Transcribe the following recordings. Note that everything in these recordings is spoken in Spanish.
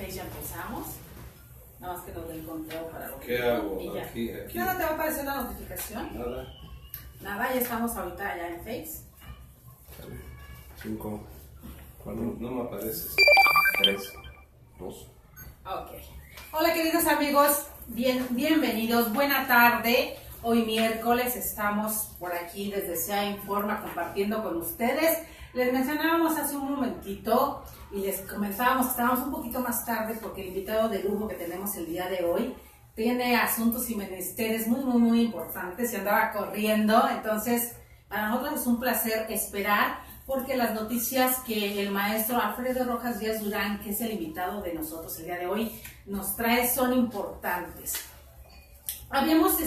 Face ya empezamos. Nada más que nos den conteo para lo ¿Qué hago? Aquí. Nada, ¿te va a aparecer la notificación? Nada, ya estamos ahorita ya en Face. 5, 4, no me apareces. 3, 2. Ok. Hola queridos amigos, bienvenidos, buena tarde. Hoy miércoles estamos por aquí desde SEA Informa compartiendo con ustedes. Les mencionábamos hace un momentito y les comentábamos que estábamos un poquito más tarde porque el invitado de lujo que tenemos el día de hoy tiene asuntos y menesteres muy importantes y andaba corriendo. Entonces, para nosotros es un placer esperar porque las noticias que el maestro Alfredo Rojas Díaz Durán, que es el invitado de nosotros el día de hoy, nos trae son importantes. Habíamos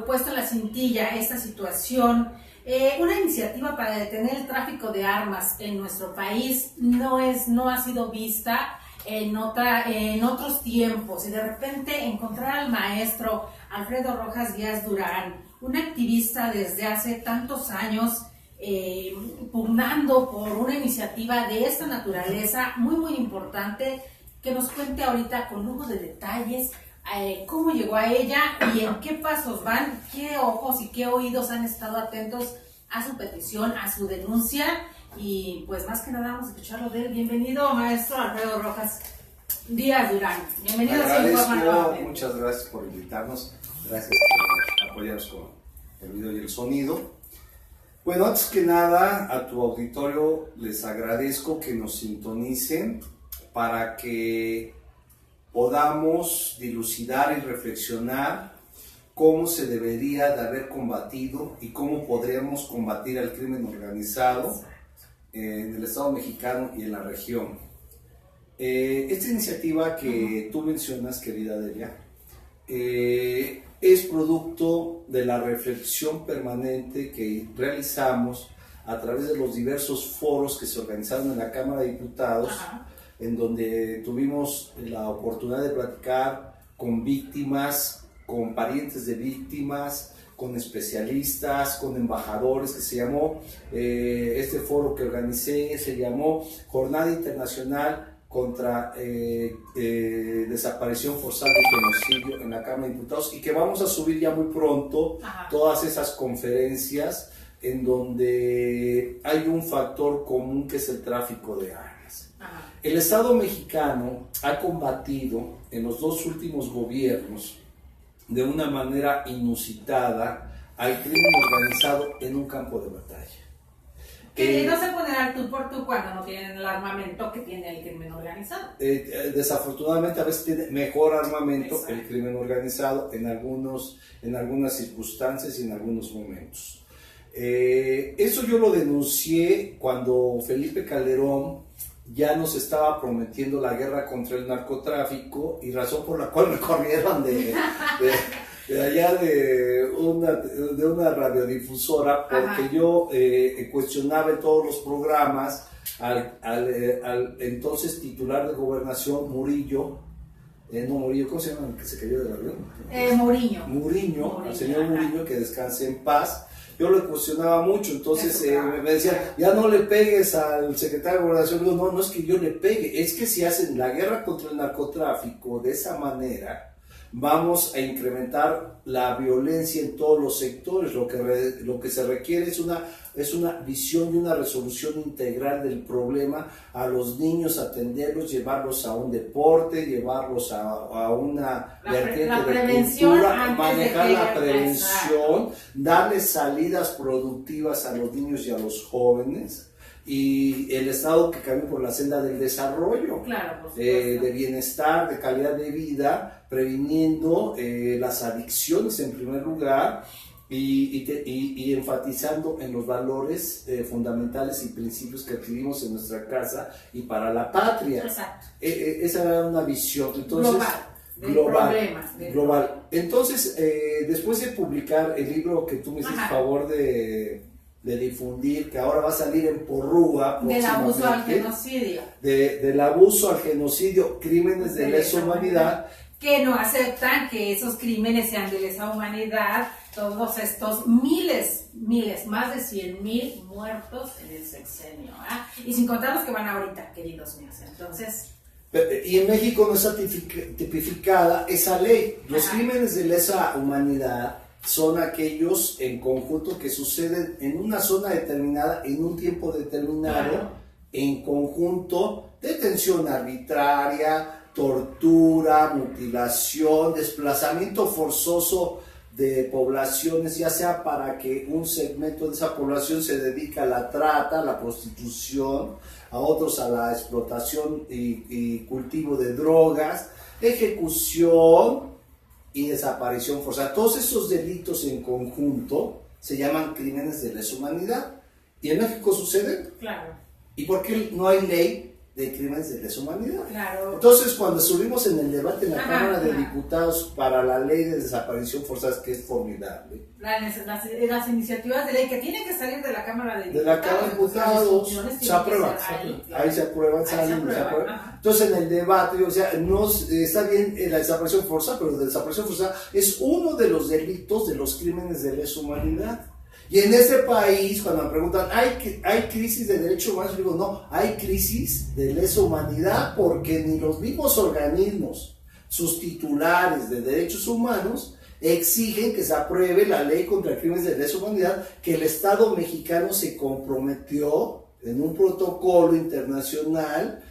puesto en la cintilla esta situación, una iniciativa para detener el tráfico de armas en nuestro país no ha sido vista en otros tiempos, y de repente encontrar al maestro Alfredo Rojas Díaz Durán, un activista desde hace tantos años, pugnando por una iniciativa de esta naturaleza muy importante, que nos cuente ahorita con lujo de detalles cómo llegó a ella y en qué pasos van, qué ojos y qué oídos han estado atentos a su petición, a su denuncia, y pues más que nada vamos a escucharlo de él. Bienvenido, maestro Alfredo Rojas Díaz Durán. Bienvenido a Informa nuevamente. Muchas gracias por invitarnos, gracias por apoyarnos con el video y el sonido. Bueno, antes que nada, a tu auditorio les agradezco que nos sintonicen para que podamos dilucidar y reflexionar cómo se debería de haber combatido y cómo podríamos combatir al crimen organizado en el Estado mexicano y en la región. Esta iniciativa que tú mencionas, querida Delia, es producto de la reflexión permanente que realizamos a través de los diversos foros que se organizaron en la Cámara de Diputados, en donde tuvimos la oportunidad de platicar con víctimas, con parientes de víctimas, con especialistas, con embajadores, que se llamó, este foro que organicé se llamó Jornada Internacional contra Desaparición Forzada y Genocidio en la Cámara de Diputados, y que vamos a subir ya muy pronto todas esas conferencias en donde hay un factor común que es el tráfico de armas. El Estado mexicano ha combatido en los dos últimos gobiernos de una manera inusitada al crimen organizado en un campo de batalla. Que no se puede dar tú por tú cuando no tienen el armamento que tiene el crimen organizado. Desafortunadamente a veces tiene mejor armamento. Exacto. El crimen organizado en algunas circunstancias y en algunos momentos. Eso yo lo denuncié cuando Felipe Calderón ya nos estaba prometiendo la guerra contra el narcotráfico, y razón por la cual me corrieron de allá de una radiodifusora, porque yo cuestionaba en todos los programas al entonces titular de Gobernación, Murillo, ¿cómo se llama el que se cayó del avión? Muriño, al señor Murillo, que descanse en paz. Yo lo cuestionaba mucho, entonces me decían, ya no le pegues al secretario de Gobernación. Digo, no es que yo le pegue, es que si hacen la guerra contra el narcotráfico de esa manera, vamos a incrementar la violencia en todos los sectores. Lo que se requiere es una visión y una resolución integral del problema. A los niños atenderlos, llevarlos a un deporte, llevarlos a una vertiente de cultura, manejar la prevención, darles salidas productivas a los niños y a los jóvenes, y el Estado que camine por la senda del desarrollo, de bienestar, de calidad de vida, previniendo las adicciones en primer lugar, y enfatizando en los valores fundamentales y principios que adquirimos en nuestra casa y para la patria. Exacto. Esa era una visión. Entonces, global. Entonces, después de publicar el libro que tú me hiciste favor de difundir, que ahora va a salir en Porrúa del abuso al genocidio, del abuso al genocidio, crímenes de lesa humanidad, que no aceptan que esos crímenes sean de lesa humanidad, todos estos miles, más de 100,000 muertos en el sexenio, y sin contar los que van ahorita, queridos míos. Entonces, Y en México no está tipificada esa ley. Los crímenes de lesa humanidad son aquellos en conjunto que suceden en una zona determinada, en un tiempo determinado, en conjunto, detención arbitraria, tortura, mutilación, desplazamiento forzoso de poblaciones, ya sea para que un segmento de esa población se dedique a la trata, a la prostitución, a otros a la explotación y cultivo de drogas, ejecución y desaparición forzada. Todos esos delitos en conjunto se llaman crímenes de lesa humanidad. ¿Y en México suceden? Claro. ¿Y por qué no hay ley de crímenes de lesa humanidad? Claro. Entonces, cuando subimos en el debate en la Cámara de Diputados para la ley de desaparición forzada, que es formidable, las iniciativas de ley que tienen que salir de la Cámara de Diputados, de la Cámara de Diputados se aprueban, ahí se aprueban, salen. Entonces, en el debate, o sea, no está bien la desaparición forzada, pero la desaparición forzada es uno de los delitos de los crímenes de lesa humanidad. Y en este país, cuando me preguntan, ¿hay crisis de derechos humanos? Yo digo, no, hay crisis de lesa humanidad porque ni los mismos organismos, sus titulares de derechos humanos, exigen que se apruebe la ley contra crímenes de lesa humanidad que el Estado mexicano se comprometió en un protocolo internacional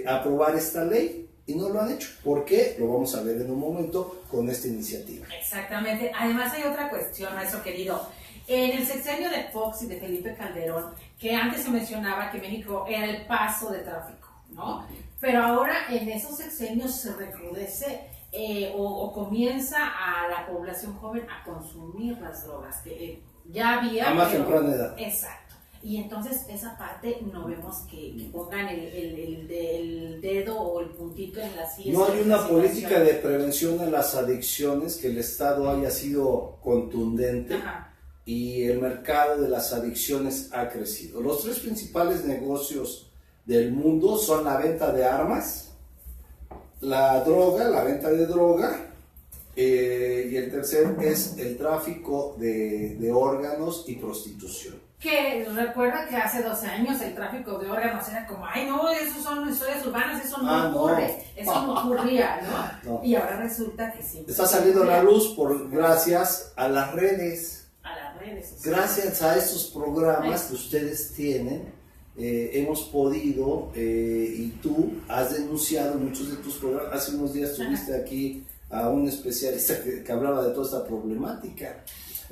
a aprobar esta ley. Y no lo han hecho. ¿Por qué? Lo vamos a ver en un momento con esta iniciativa. Exactamente. Además hay otra cuestión, maestro querido. En el sexenio de Fox y de Felipe Calderón, que antes se mencionaba que México era el paso de tráfico, ¿no? Pero ahora en esos sexenios se recrudece o comienza a la población joven a consumir las drogas, que ya había... A más temprana edad. Exacto. Y entonces esa parte no vemos que pongan el dedo o el puntito en la silla. No hay una política de prevención a las adicciones, que el Estado haya sido contundente. Y el mercado de las adicciones ha crecido. Los tres principales negocios del mundo son la venta de armas, la droga, la venta de droga, y el tercero es el tráfico de órganos y prostitución. Que recuerda que hace 12 años el tráfico de órganos era como, ay no, esos son historias urbanas, eso no ocurre, eso no ocurría, ¿no? Y ahora resulta que sí. Está saliendo a la luz gracias a las redes. A las redes sociales. Gracias a estos programas que ustedes tienen, hemos podido, y tú has denunciado muchos de tus programas. Hace unos días tuviste aquí a un especialista que hablaba de toda esta problemática.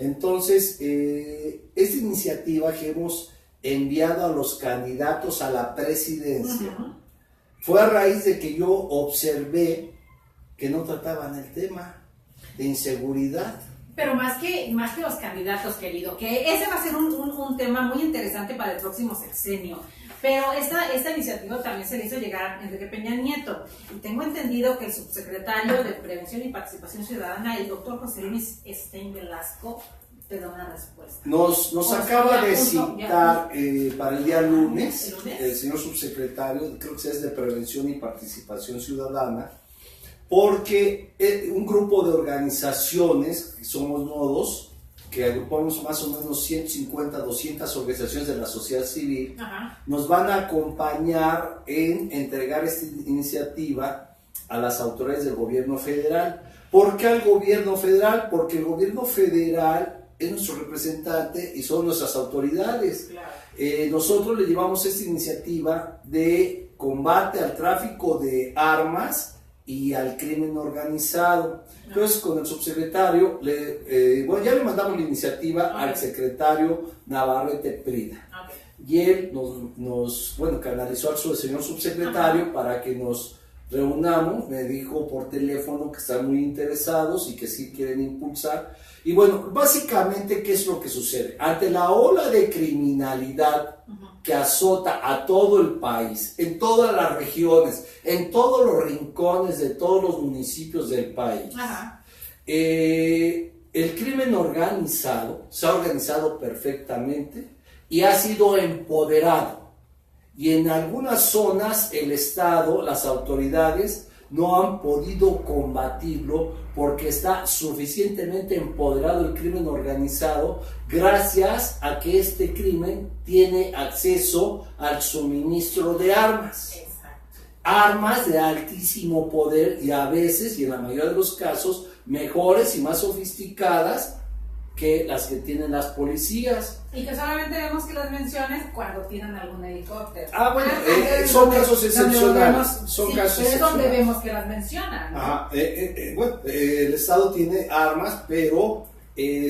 Entonces, esta iniciativa que hemos enviado a los candidatos a la presidencia fue a raíz de que yo observé que no trataban el tema de inseguridad. Pero más que los candidatos, querido, que ese va a ser un tema muy interesante para el próximo sexenio. Pero esta iniciativa también se le hizo llegar a Enrique Peña Nieto. Y tengo entendido que el subsecretario de Prevención y Participación Ciudadana, el doctor José Luis Stein Velasco, te da una respuesta. Nos acaba de citar para el día lunes, el señor subsecretario, creo que es de Prevención y Participación Ciudadana, porque un grupo de organizaciones, que somos nodos, que agrupamos más o menos 150, 200 organizaciones de la sociedad civil, nos van a acompañar en entregar esta iniciativa a las autoridades del gobierno federal. ¿Por qué al gobierno federal? Porque el gobierno federal es nuestro representante y son nuestras autoridades. Claro. Nosotros le llevamos esta iniciativa de combate al tráfico de armas y al crimen organizado. Entonces, con el subsecretario, ya le mandamos la iniciativa al secretario Navarrete Prida. Y él nos canalizó al señor subsecretario para que nos reunamos. Me dijo por teléfono que están muy interesados y que sí quieren impulsar. Y bueno, básicamente, ¿qué es lo que sucede? Ante la ola de criminalidad que azota a todo el país, en todas las regiones, en todos los rincones de todos los municipios del país, el crimen organizado se ha organizado perfectamente y ha sido empoderado. Y en algunas zonas el Estado, las autoridades, no han podido combatirlo porque está suficientemente empoderado el crimen organizado gracias a que este crimen tiene acceso al suministro de armas. armas de altísimo poder y a veces, y en la mayoría de los casos, mejores y más sofisticadas que las que tienen las policías. Y que solamente vemos que las menciones cuando tienen algún helicóptero. Bueno, son casos excepcionales. Son casos excepcionales. Es donde vemos que las mencionan, ¿no? Ajá, bueno, el Estado tiene armas, pero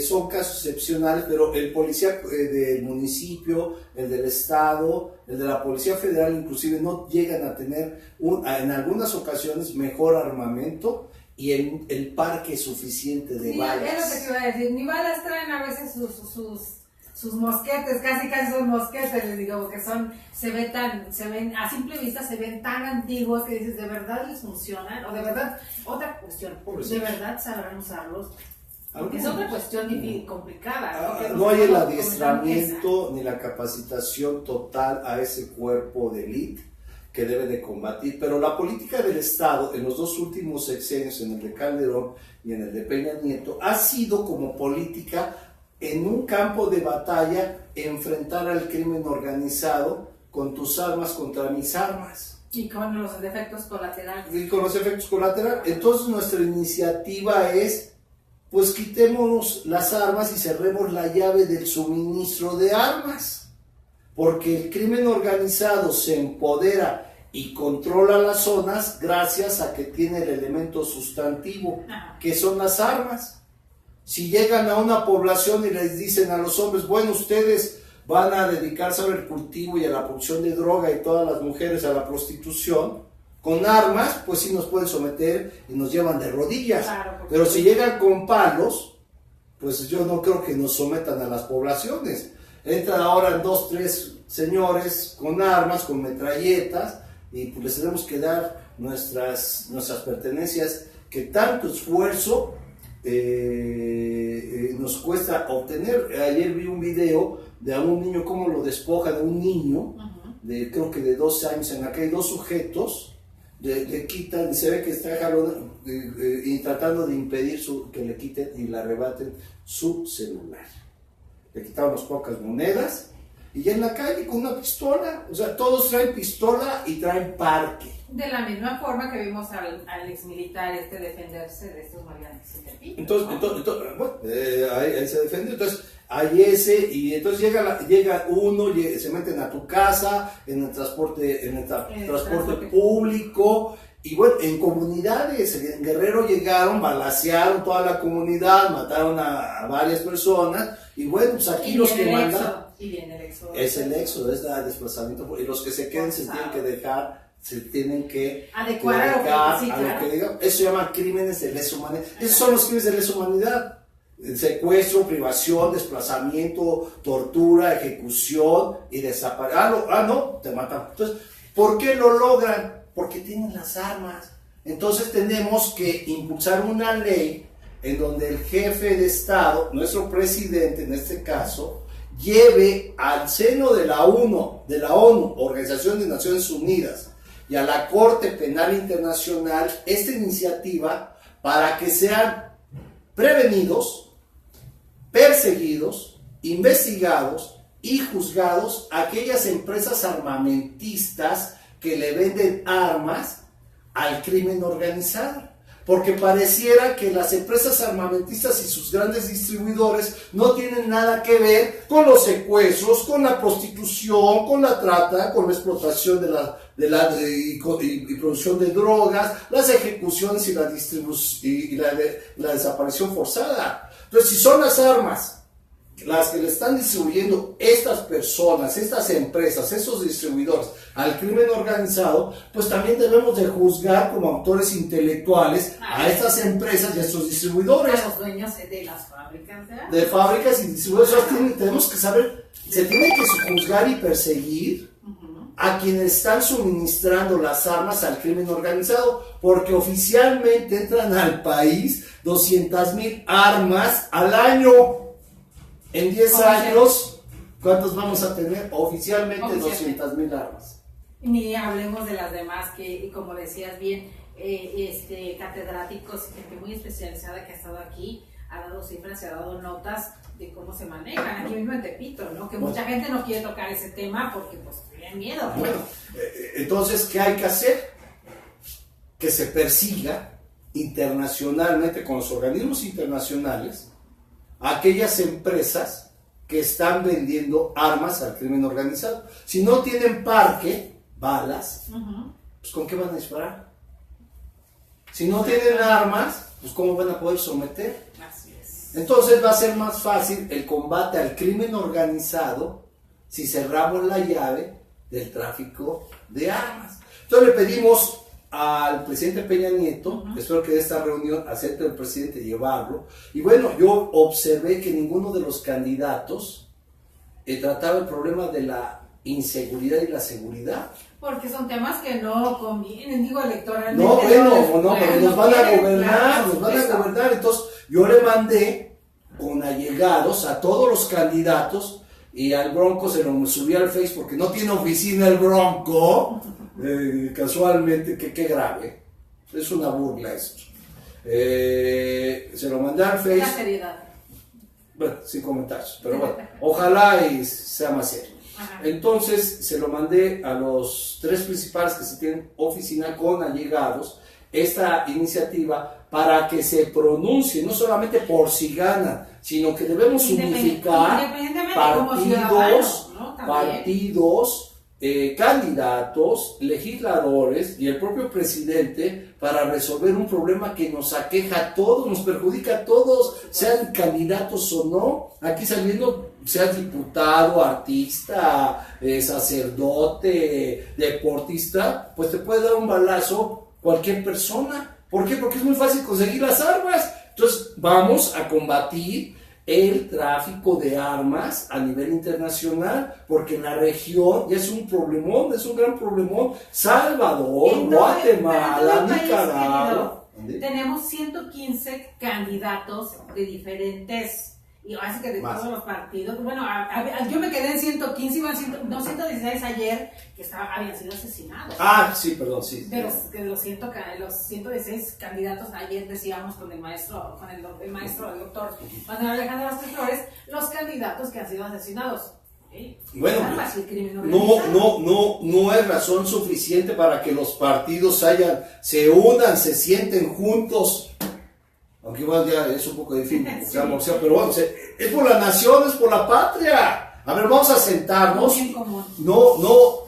son casos excepcionales, pero el policía del municipio, el del Estado, el de la Policía Federal inclusive no llegan a tener en algunas ocasiones mejor armamento y el parque suficiente de balas. Es lo que te iba a decir, ni balas traen a veces sus mosquetes, casi son mosquetes, les digo, porque se ven, a simple vista se ven tan antiguos que dices, ¿de verdad les funcionan? O de verdad, otra cuestión, ¿de verdad sabrán usarlos? Porque es otra cuestión complicada. No hay el adiestramiento ni la capacitación total a ese cuerpo de élite que debe de combatir, pero la política del Estado en los dos últimos sexenios, en el de Calderón y en el de Peña Nieto, ha sido como política en un campo de batalla enfrentar al crimen organizado con tus armas contra mis armas. Y con los efectos colaterales. Entonces nuestra iniciativa es, pues quitémonos las armas y cerremos la llave del suministro de armas, porque el crimen organizado se empodera y controla las zonas gracias a que tiene el elemento sustantivo, que son las armas. Si llegan a una población y les dicen a los hombres, bueno, ustedes van a dedicarse al cultivo y a la producción de droga y todas las mujeres a la prostitución, con armas, pues sí nos pueden someter y nos llevan de rodillas. Claro, pero si llegan con palos, pues yo no creo que nos sometan a las poblaciones. Entran ahora 2, 3 señores con armas, con metralletas, y pues les tenemos que dar nuestras pertenencias que tanto esfuerzo nos cuesta obtener. Ayer vi un video de un niño, cómo lo despoja de un niño, creo que de 12 años, en la que hay 2 sujetos, le quitan, y se ve que está y tratando de impedir que le quiten y le arrebaten su celular. Le quitaron unas pocas monedas y ya en la calle con una pistola, o sea, todos traen pistola y traen parque. De la misma forma que vimos al exmilitar defenderse de estos maleantes. Entonces bueno, ahí se defiende. Entonces hay ese, y entonces llega uno, se meten a tu casa en el transporte público, y bueno, en comunidades, en Guerrero llegaron, balacearon toda la comunidad, mataron a varias personas, y bueno, pues aquí los que mandan, y viene el éxodo. Es el éxodo, es el desplazamiento, y los que se queden se tienen que adecuar a lo que digan. Eso se llama crímenes de lesa humanidad. Esos son los crímenes de lesa humanidad: secuestro, privación, desplazamiento, tortura, ejecución y desaparición. No, te matan. Entonces, ¿por qué lo logran? Porque tienen las armas. Entonces tenemos que impulsar una ley en donde el jefe de Estado, nuestro presidente en este caso, lleve al seno de la ONU, Organización de Naciones Unidas, y a la Corte Penal Internacional esta iniciativa para que sean prevenidos, perseguidos, investigados y juzgados aquellas empresas armamentistas que le venden armas al crimen organizado. Porque pareciera que las empresas armamentistas y sus grandes distribuidores no tienen nada que ver con los secuestros, con la prostitución, con la trata, con la explotación y producción de drogas, las ejecuciones y la desaparición forzada. Entonces, si son las armas las que le están distribuyendo estas personas, estas empresas, esos distribuidores al crimen organizado, pues también debemos de juzgar como autores intelectuales a estas empresas y a estos distribuidores. A los dueños de las fábricas. De fábricas y distribuidores. Tenemos que saber, se tiene que juzgar y perseguir a quienes están suministrando las armas al crimen organizado, porque oficialmente entran al país 200,000 armas al año. En 10 años, ¿cuántos vamos a tener? Oficialmente 200,000 armas. Ni hablemos de las demás, que como decías bien, catedráticos y gente muy especializada que ha estado aquí, ha dado cifras, se ha dado notas de cómo se manejan aquí mismo en Tepito, ¿no? Que mucha gente no quiere tocar ese tema porque pues tienen miedo, ¿no? Bueno, entonces, ¿qué hay que hacer? que se persiga internacionalmente con los organismos internacionales a aquellas empresas que están vendiendo armas al crimen organizado. Si no tienen parque, balas, pues ¿con qué van a disparar? Si no tienen armas, pues ¿cómo van a poder someter? Así es. Entonces va a ser más fácil el combate al crimen organizado si cerramos la llave del tráfico de armas. Entonces le pedimos al presidente Peña Nieto, espero que de esta reunión acepte el presidente llevarlo, y bueno, yo observé que ninguno de los candidatos trataba el problema de la inseguridad y la seguridad. Porque son temas que no convienen, digo, electoralmente. No, bueno, pero nos van a gobernar, claro, nos van a gobernar. Entonces, yo le mandé con allegados a todos los candidatos y al Bronco se lo subí al Face porque no tiene oficina el Bronco, casualmente, que qué grave. Es una burla esto. Se lo mandé al Face. La seriedad. Bueno, sin comentarios, pero bueno, ojalá y sea más serio. Ajá. Entonces se lo mandé a los 3 principales que se tienen oficina con allegados esta iniciativa para que se pronuncie, no solamente por si ganan, sino que debemos unificar partidos, ¿no? partidos, candidatos, legisladores y el propio presidente para resolver un problema que nos aqueja a todos, nos perjudica a todos, sean candidatos o no. Aquí saliendo, seas diputado, artista, sacerdote, deportista, pues te puede dar un balazo cualquier persona. ¿Por qué? Porque es muy fácil conseguir las armas. Entonces vamos a combatir el tráfico de armas a nivel internacional, porque en la región ya es un problemón, es un gran problemón. Salvador, Guatemala, Nicaragua. Tenemos 115 candidatos de diferentes, y así que de más. Todos los partidos. Bueno, yo me quedé en 115, iban 116 ayer que habían sido asesinados. Ah, sí, perdón, sí. De los 116 candidatos ayer decíamos con el maestro, el doctor Manuel Alejandro Vázquez Flores, los candidatos que han sido asesinados. ¿Sí? Bueno, no es razón suficiente para que los partidos se unan, se sienten juntos. Aunque igual ya es un poco difícil, sí. Pero bueno, es por la nación, es por la patria. A ver, vamos a sentarnos. No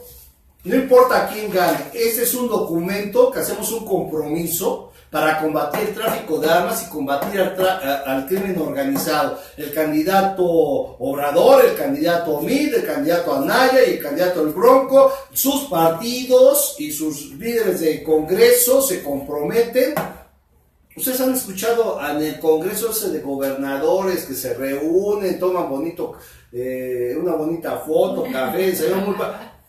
importa quién gane. Este es un documento que hacemos un compromiso para combatir el tráfico de armas y combatir al crimen organizado. El candidato Obrador, el candidato Omid, el candidato Anaya y el candidato El Bronco, sus partidos y sus líderes de Congreso se comprometen. Ustedes han escuchado en el Congreso ese de gobernadores que se reúnen, toman una bonita foto, café,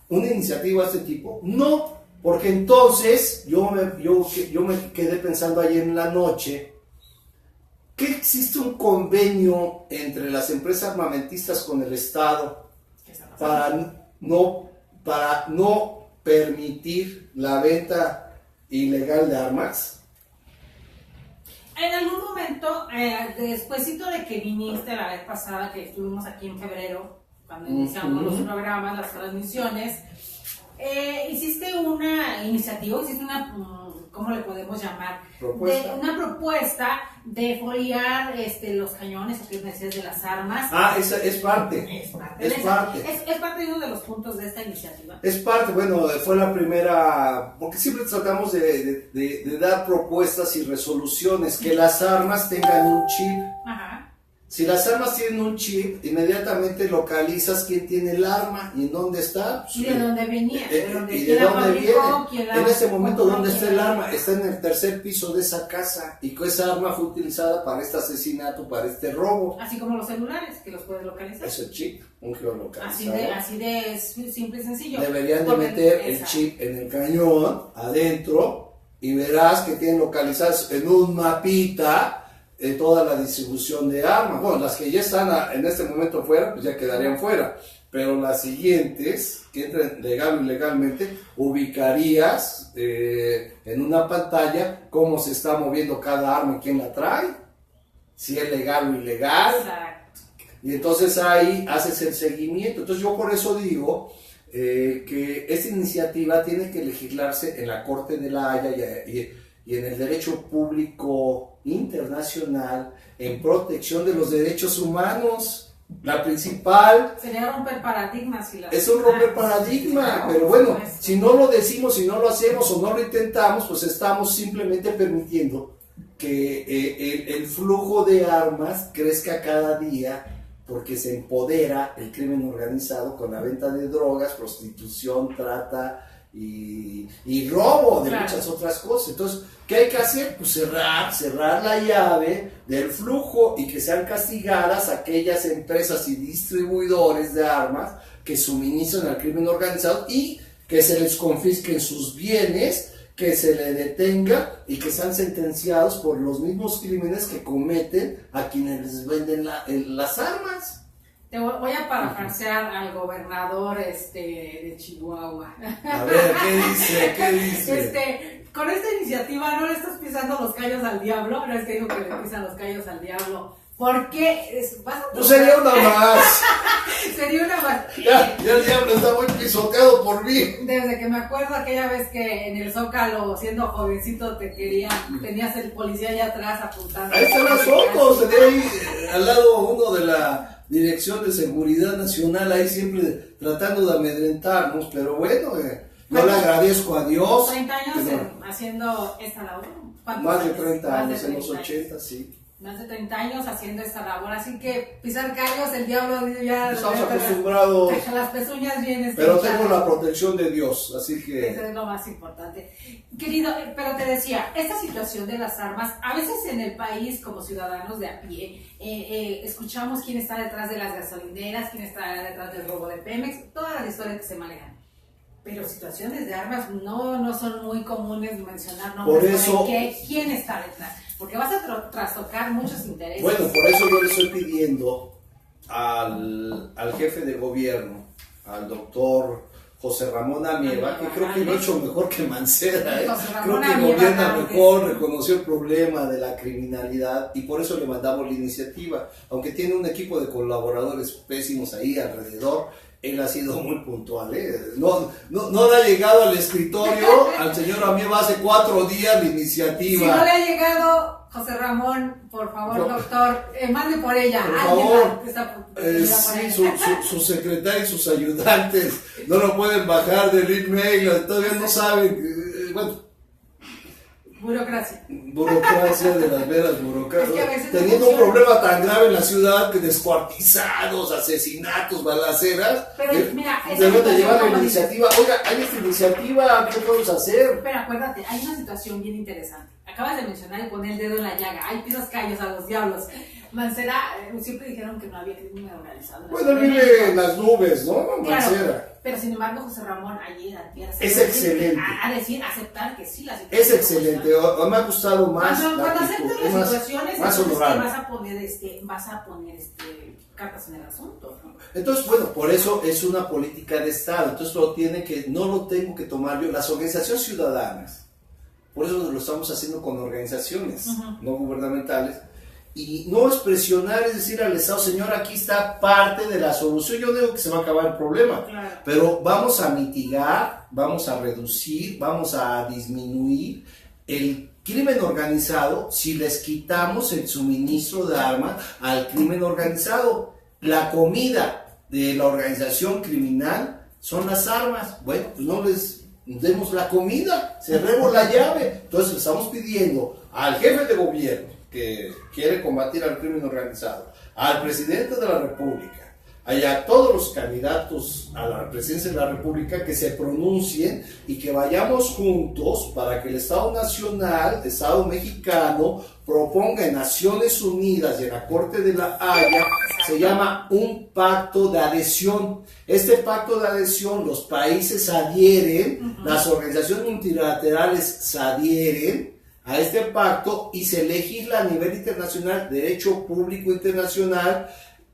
una iniciativa de este tipo. No, porque entonces yo me quedé pensando ayer en la noche que existe un convenio entre las empresas armamentistas con el Estado para no permitir la venta ilegal de armas. En algún momento, despuésito de que viniste la vez pasada, que estuvimos aquí en febrero, cuando iniciamos los programas, las transmisiones, hiciste una iniciativa, hiciste ¿cómo le podemos llamar? Una propuesta de foliar los cañones, o que decías de las armas. Ah, esa es parte. Es parte de uno de los puntos de esta iniciativa. Es parte, bueno, fue la primera, porque siempre tratamos de dar propuestas y resoluciones, que las armas tengan un chip. Ajá. Si las armas tienen un chip, inmediatamente localizas quién tiene el arma y en dónde está. Y de dónde venía, y de dónde viene. En este momento, ¿dónde está el arma? Está en el tercer piso de esa casa y que esa arma fue utilizada para este asesinato, para este robo. Así como los celulares, que los puedes localizar. Es el chip, un geolocalizador. Así de simple y sencillo. Deberían de meter el chip en el cañón, adentro, y verás que tienen localizados en un mapita toda la distribución de armas. Bueno, las que ya están en este momento fuera, pues ya quedarían fuera, pero las siguientes, que entren legal o ilegalmente, ubicarías en una pantalla cómo se está moviendo cada arma y quién la trae, si es legal o ilegal. Exacto. Y entonces ahí haces el seguimiento. Entonces yo por eso digo, que esta iniciativa tiene que legislarse en la Corte de la Haya y en el derecho público internacional en protección de los derechos humanos. La principal sería romper paradigmas. Es un romper paradigma, pero bueno, si no lo decimos, si no lo hacemos o no lo intentamos, pues estamos simplemente permitiendo que el flujo de armas crezca cada día, porque se empodera el crimen organizado con la venta de drogas, prostitución, trata y robo de muchas otras cosas. Entonces, ¿qué hay que hacer? Pues cerrar la llave del flujo y que sean castigadas aquellas empresas y distribuidores de armas que suministran al crimen organizado y que se les confisquen sus bienes, que se le detenga y que sean sentenciados por los mismos crímenes que cometen a quienes les venden las armas. Te voy a parafrasear al gobernador de Chihuahua. A ver, ¿qué dice? Con esta iniciativa no le estás pisando los callos al diablo, no es que digo que le pisan los callos al diablo, porque pues sería una más. Sería una más. Ya el diablo está muy pisoteado por mí. Desde que me acuerdo aquella vez que en el Zócalo, siendo jovencito, tenías el policía allá atrás apuntando. Ahí están las fotos, tenía ahí al lado uno de la Dirección de Seguridad Nacional, ahí siempre tratando de amedrentarnos, pero bueno, yo le agradezco a Dios. 30 años haciendo esta labor. Más de 30 años, en los 80, sí. Más de 30 años haciendo esta labor, así que pisar callos, el diablo ya... Estamos acostumbrados. Las pezuñas bien pero tengo la protección de Dios, así que... Eso es lo más importante. Querido, pero te decía, esta situación de las armas, a veces en el país, como ciudadanos de a pie, escuchamos quién está detrás de las gasolineras, quién está detrás del robo de Pemex, todas las historias que se manejan. Pero situaciones de armas no son muy comunes mencionar nombres. Por eso... ¿Quién está detrás? Porque vas a trastocar muchos intereses. Bueno, por eso yo le estoy pidiendo al jefe de gobierno, al doctor José Ramón Amieva, que creo que lo ha hecho mejor que Mancera, creo que gobierna mejor, reconoció el problema de la criminalidad y por eso le mandamos la iniciativa, aunque tiene un equipo de colaboradores pésimos ahí alrededor. Él ha sido muy puntual, no le ha llegado al escritorio al señor Amieva hace 4 días la iniciativa. Si no le ha llegado, José Ramón, por favor, doctor, mande por ella. Por favor, su secretario y sus ayudantes no lo pueden bajar del email, todavía no saben, bueno. Burocracia de las veras, burocracia. Es que teniendo un problema tan grave en la ciudad que descuartizados, asesinatos, balaceras. Pero mira, deben de llevar la iniciativa. Oiga, hay esta iniciativa, ¿qué podemos hacer? Pero acuérdate, hay una situación bien interesante. Acabas de mencionar y poner el dedo en la llaga. Hay pisas callos a los diablos. Mancera, siempre dijeron que no había crimen organizado. Bueno, vive en las nubes, ¿no? Mancera. Claro, pero sin embargo, José Ramón allí es excelente. Aceptar que sí la situación es excelente. Me ha gustado más. Cuando aceptas las situaciones, más honorable. Vas a poner cartas en el asunto, ¿no? Entonces, bueno, por eso es una política de Estado. Entonces no lo tengo que tomar yo. Las organizaciones ciudadanas, por eso lo estamos haciendo con organizaciones no gubernamentales. Y no es presionar, es decir al Estado, señor, aquí está parte de la solución. Yo digo que se va a acabar el problema, claro, pero vamos a mitigar, vamos a reducir, vamos a disminuir el crimen organizado si les quitamos el suministro de armas al crimen organizado. La comida de la organización criminal son las armas. Bueno, pues no les demos la comida, cerremos la llave. Entonces le estamos pidiendo al jefe de gobierno que quiere combatir al crimen organizado, al presidente de la República, a todos los candidatos a la presidencia de la República que se pronuncien y que vayamos juntos para que el Estado Nacional, el Estado mexicano, proponga en Naciones Unidas y en la Corte de la Haya, se llama un pacto de adhesión. Este pacto de adhesión, los países adhieren, las organizaciones multilaterales se adhieren a este pacto y se legisla a nivel internacional, derecho público internacional,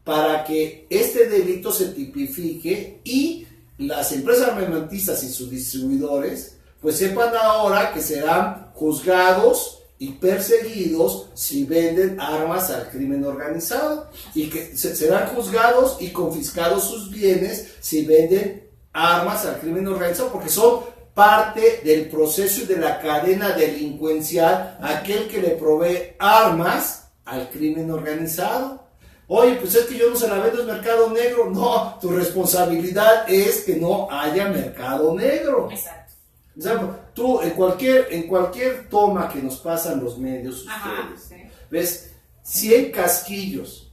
para que este delito se tipifique y las empresas armamentistas y sus distribuidores pues sepan ahora que serán juzgados y perseguidos si venden armas al crimen organizado y que serán juzgados y confiscados sus bienes si venden armas al crimen organizado porque son parte del proceso y de la cadena delincuencial, aquel que le provee armas al crimen organizado. Oye, pues es que yo no se la vendo, es mercado negro. No, tu responsabilidad es que no haya mercado negro. Exacto. O sea, tú en cualquier toma que nos pasan los medios, Ajá, ustedes, sí. ves 100 casquillos.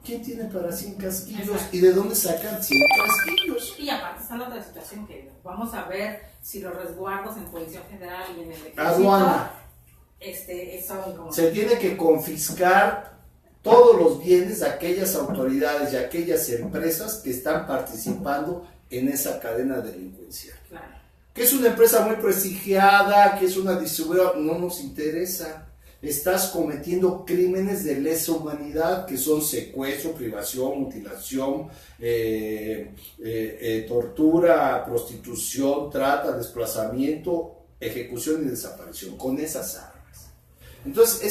¿Quién tiene para 100 casquillos? Exacto. ¿Y de dónde sacan 100 casquillos? Y aparte está la otra situación que vamos a ver si los resguardos en Policía Federal y en el Ejército Aduana. son como... Se tiene que confiscar todos los bienes de aquellas autoridades y aquellas empresas que están participando en esa cadena delincuencial. Claro. Que es una empresa muy prestigiada, que es una distribuidora, no nos interesa. Estás cometiendo crímenes de lesa humanidad, que son secuestro, privación, mutilación, tortura, prostitución, trata, desplazamiento, ejecución y desaparición, con esas armas. Entonces,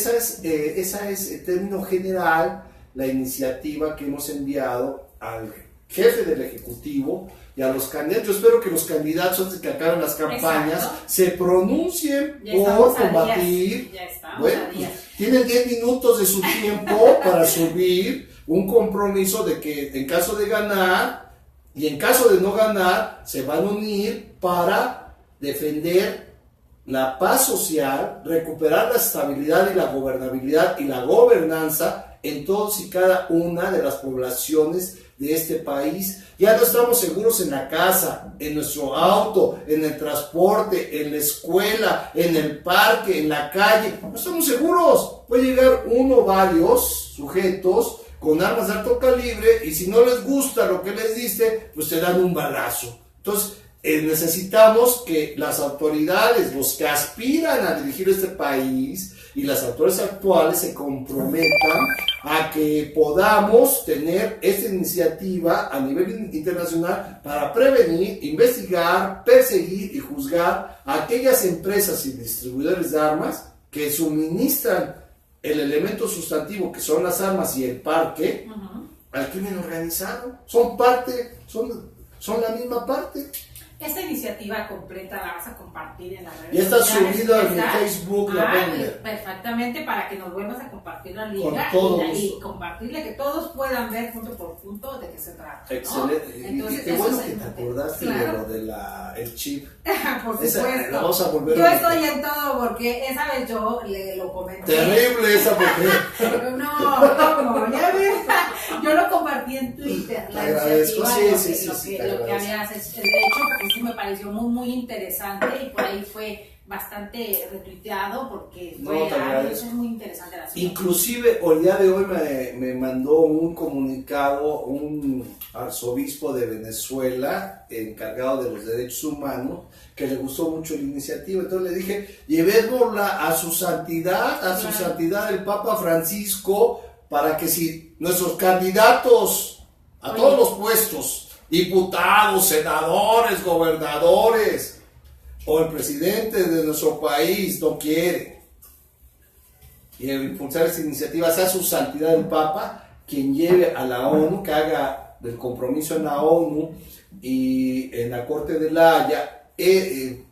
esa es en término general, la iniciativa que hemos enviado al jefe del Ejecutivo y a los candidatos. Yo espero que los candidatos, antes de que acaben las campañas, exacto, se pronuncien ya por estamos a combatir. días, ya estamos Bueno, a días. tienen 10 minutos de su tiempo para subir un compromiso de que en caso de ganar y en caso de no ganar, se van a unir para defender la paz social, recuperar la estabilidad y la gobernabilidad y la gobernanza en todos y cada una de las poblaciones de este país. Ya no estamos seguros en la casa, en nuestro auto, en el transporte, en la escuela, en el parque, en la calle. No estamos seguros. Puede llegar uno o varios sujetos con armas de alto calibre y si no les gusta lo que les diste, pues te dan un balazo. Entonces, necesitamos que las autoridades, los que aspiran a dirigir este país y las autoridades actuales se comprometan a que podamos tener esta iniciativa a nivel internacional para prevenir, investigar, perseguir y juzgar a aquellas empresas y distribuidores de armas que suministran el elemento sustantivo que son las armas y el parque al crimen organizado. Son parte, son la misma parte. Esta iniciativa completa la vas a compartir en las redes Ya está sociales. subida en mi ¿Está? Facebook, la pueden ver. Perfectamente, para que nos vuelvas a compartir la liga Con todo y gusto. compartirle, que todos puedan ver punto por punto de qué se trata, ¿no? Excelente. Entonces, y qué eso bueno es que te importante. acordaste Claro. de lo de el chip. Por Esa, supuesto. la vamos a volver Yo a estoy en todo porque esa vez yo le lo comenté. Terrible esa mujer. No, ya ves. Yo lo compartí en Twitter. Te agradezco, iniciativa, sí, lo te que agradezco. habías hecho, porque sí me pareció muy interesante y por ahí fue bastante retuiteado porque No, fue te agradezco. es muy interesante la ciudad. Inclusive, el día de hoy me mandó un comunicado un arzobispo de Venezuela, encargado de los derechos humanos, que le gustó mucho la iniciativa. Entonces le dije, llevémosla a su santidad, santidad el Papa Francisco, para que si nuestros candidatos a todos los puestos, diputados, senadores, gobernadores, o el presidente de nuestro país no quiere y impulsar esta iniciativa, sea su santidad el Papa quien lleve a la ONU, que haga del compromiso en la ONU y en la Corte de La Haya,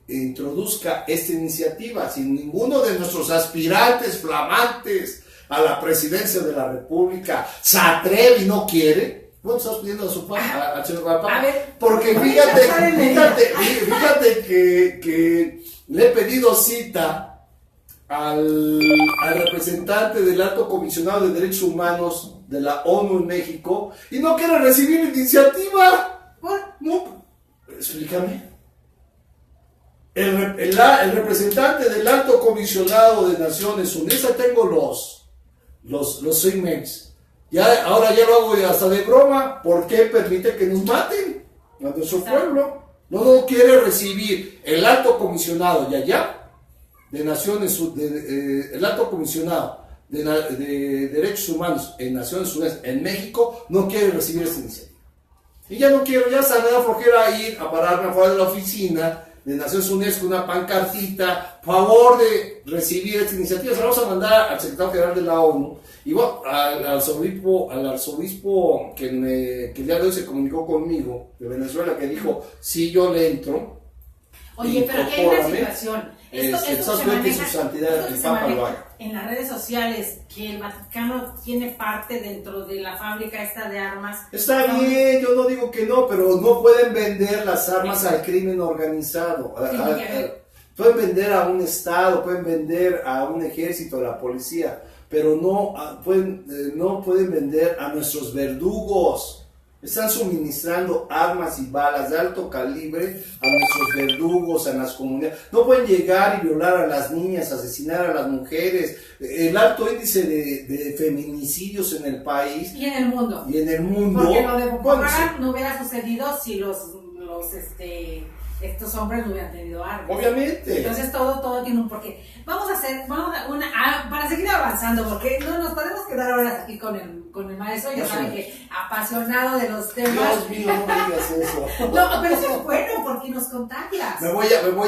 introduzca esta iniciativa. Si ninguno de nuestros aspirantes flamantes a la presidencia de la República se atreve y no quiere, bueno, estás pidiendo a su Papa, al señor Papa, A ver, porque fíjate que le he pedido cita al representante del Alto Comisionado de Derechos Humanos de la ONU en México y no quiere recibir iniciativa. No, explícame. El representante del Alto Comisionado de Naciones Unidas, tengo los segments. Ahora ya lo hago hasta de broma. ¿Por qué permite que nos maten a nuestro pueblo? No quiere recibir el alto comisionado de allá, de Naciones el alto comisionado de Derechos Humanos en Naciones Unidas en México, no quiere recibir esta iniciativa. Y ya no quiero, ya se me da flojera ir a pararme afuera de la oficina de Naciones Unidas con una pancartita, favor de recibir esta iniciativa. Se la vamos a mandar al secretario general de la ONU y bueno, al arzobispo que el día de hoy se comunicó conmigo de Venezuela, que dijo, sí, yo le entro. Oye, pero aquí hay una situación. Esto se maneja, su santidad, el Papa lo haga. En las redes sociales, que el Vaticano tiene parte dentro de la fábrica esta de armas. Está bien, yo no digo que no, pero no pueden vender las armas al crimen organizado. Pueden vender a un Estado, pueden vender a un ejército, a la policía, pero no pueden vender a nuestros verdugos. Están suministrando armas y balas de alto calibre a nuestros verdugos, a las comunidades. No pueden llegar y violar a las niñas, asesinar a las mujeres. El alto índice de feminicidios en el país. Y en el mundo. Porque lo de Boko Haram no hubiera sucedido si estos hombres no hubieran tenido armas. Obviamente. Entonces todo tiene un porqué. Vamos a para seguir avanzando, porque no nos podemos quedar horas aquí con el maestro, ya saben que apasionado de los temas. Dios mío, no me digas eso. No, pero eso es bueno, porque nos contagias. Me voy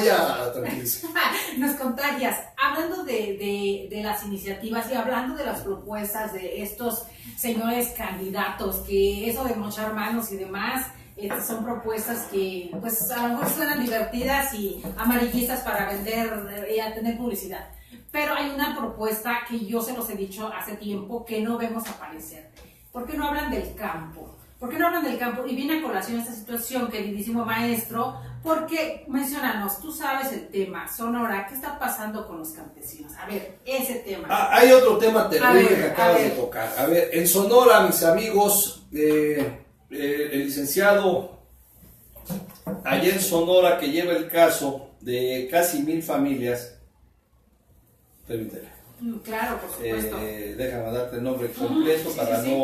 a tranquilizar. Nos contagias. Hablando de las iniciativas y hablando de las propuestas de estos señores candidatos, que eso de mochar manos y demás, son propuestas que pues a lo mejor suenan divertidas y amarillistas para vender y a tener publicidad, pero hay una propuesta que yo se los he dicho hace tiempo que no vemos aparecer. ¿Por qué no hablan del campo? ¿Por qué no hablan del campo? Y viene a colación esta situación, queridísimo maestro, porque mencionanos, tú sabes el tema, Sonora, ¿qué está pasando con los campesinos? A ver, ese tema. Hay otro tema terrible que acabas de tocar. A ver, en Sonora, mis amigos, el licenciado allá en Sonora, que lleva el caso de casi 1,000 familias, permíteme. Claro, por supuesto. Déjame darte el nombre completo para sí.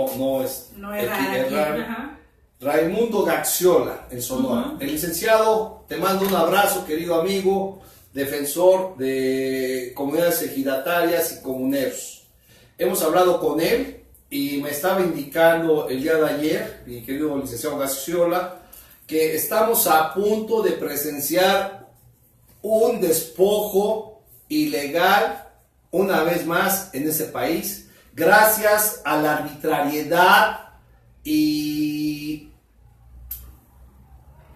no errar. Raimundo Gaxiola, en Sonora. El licenciado, te mando un abrazo, querido amigo, defensor de comunidades ejidatarias y comuneros. Hemos hablado con él y me estaba indicando el día de ayer, mi querido licenciado Gaxiola, que estamos a punto de presenciar un despojo ilegal una vez más en ese país, gracias a la arbitrariedad y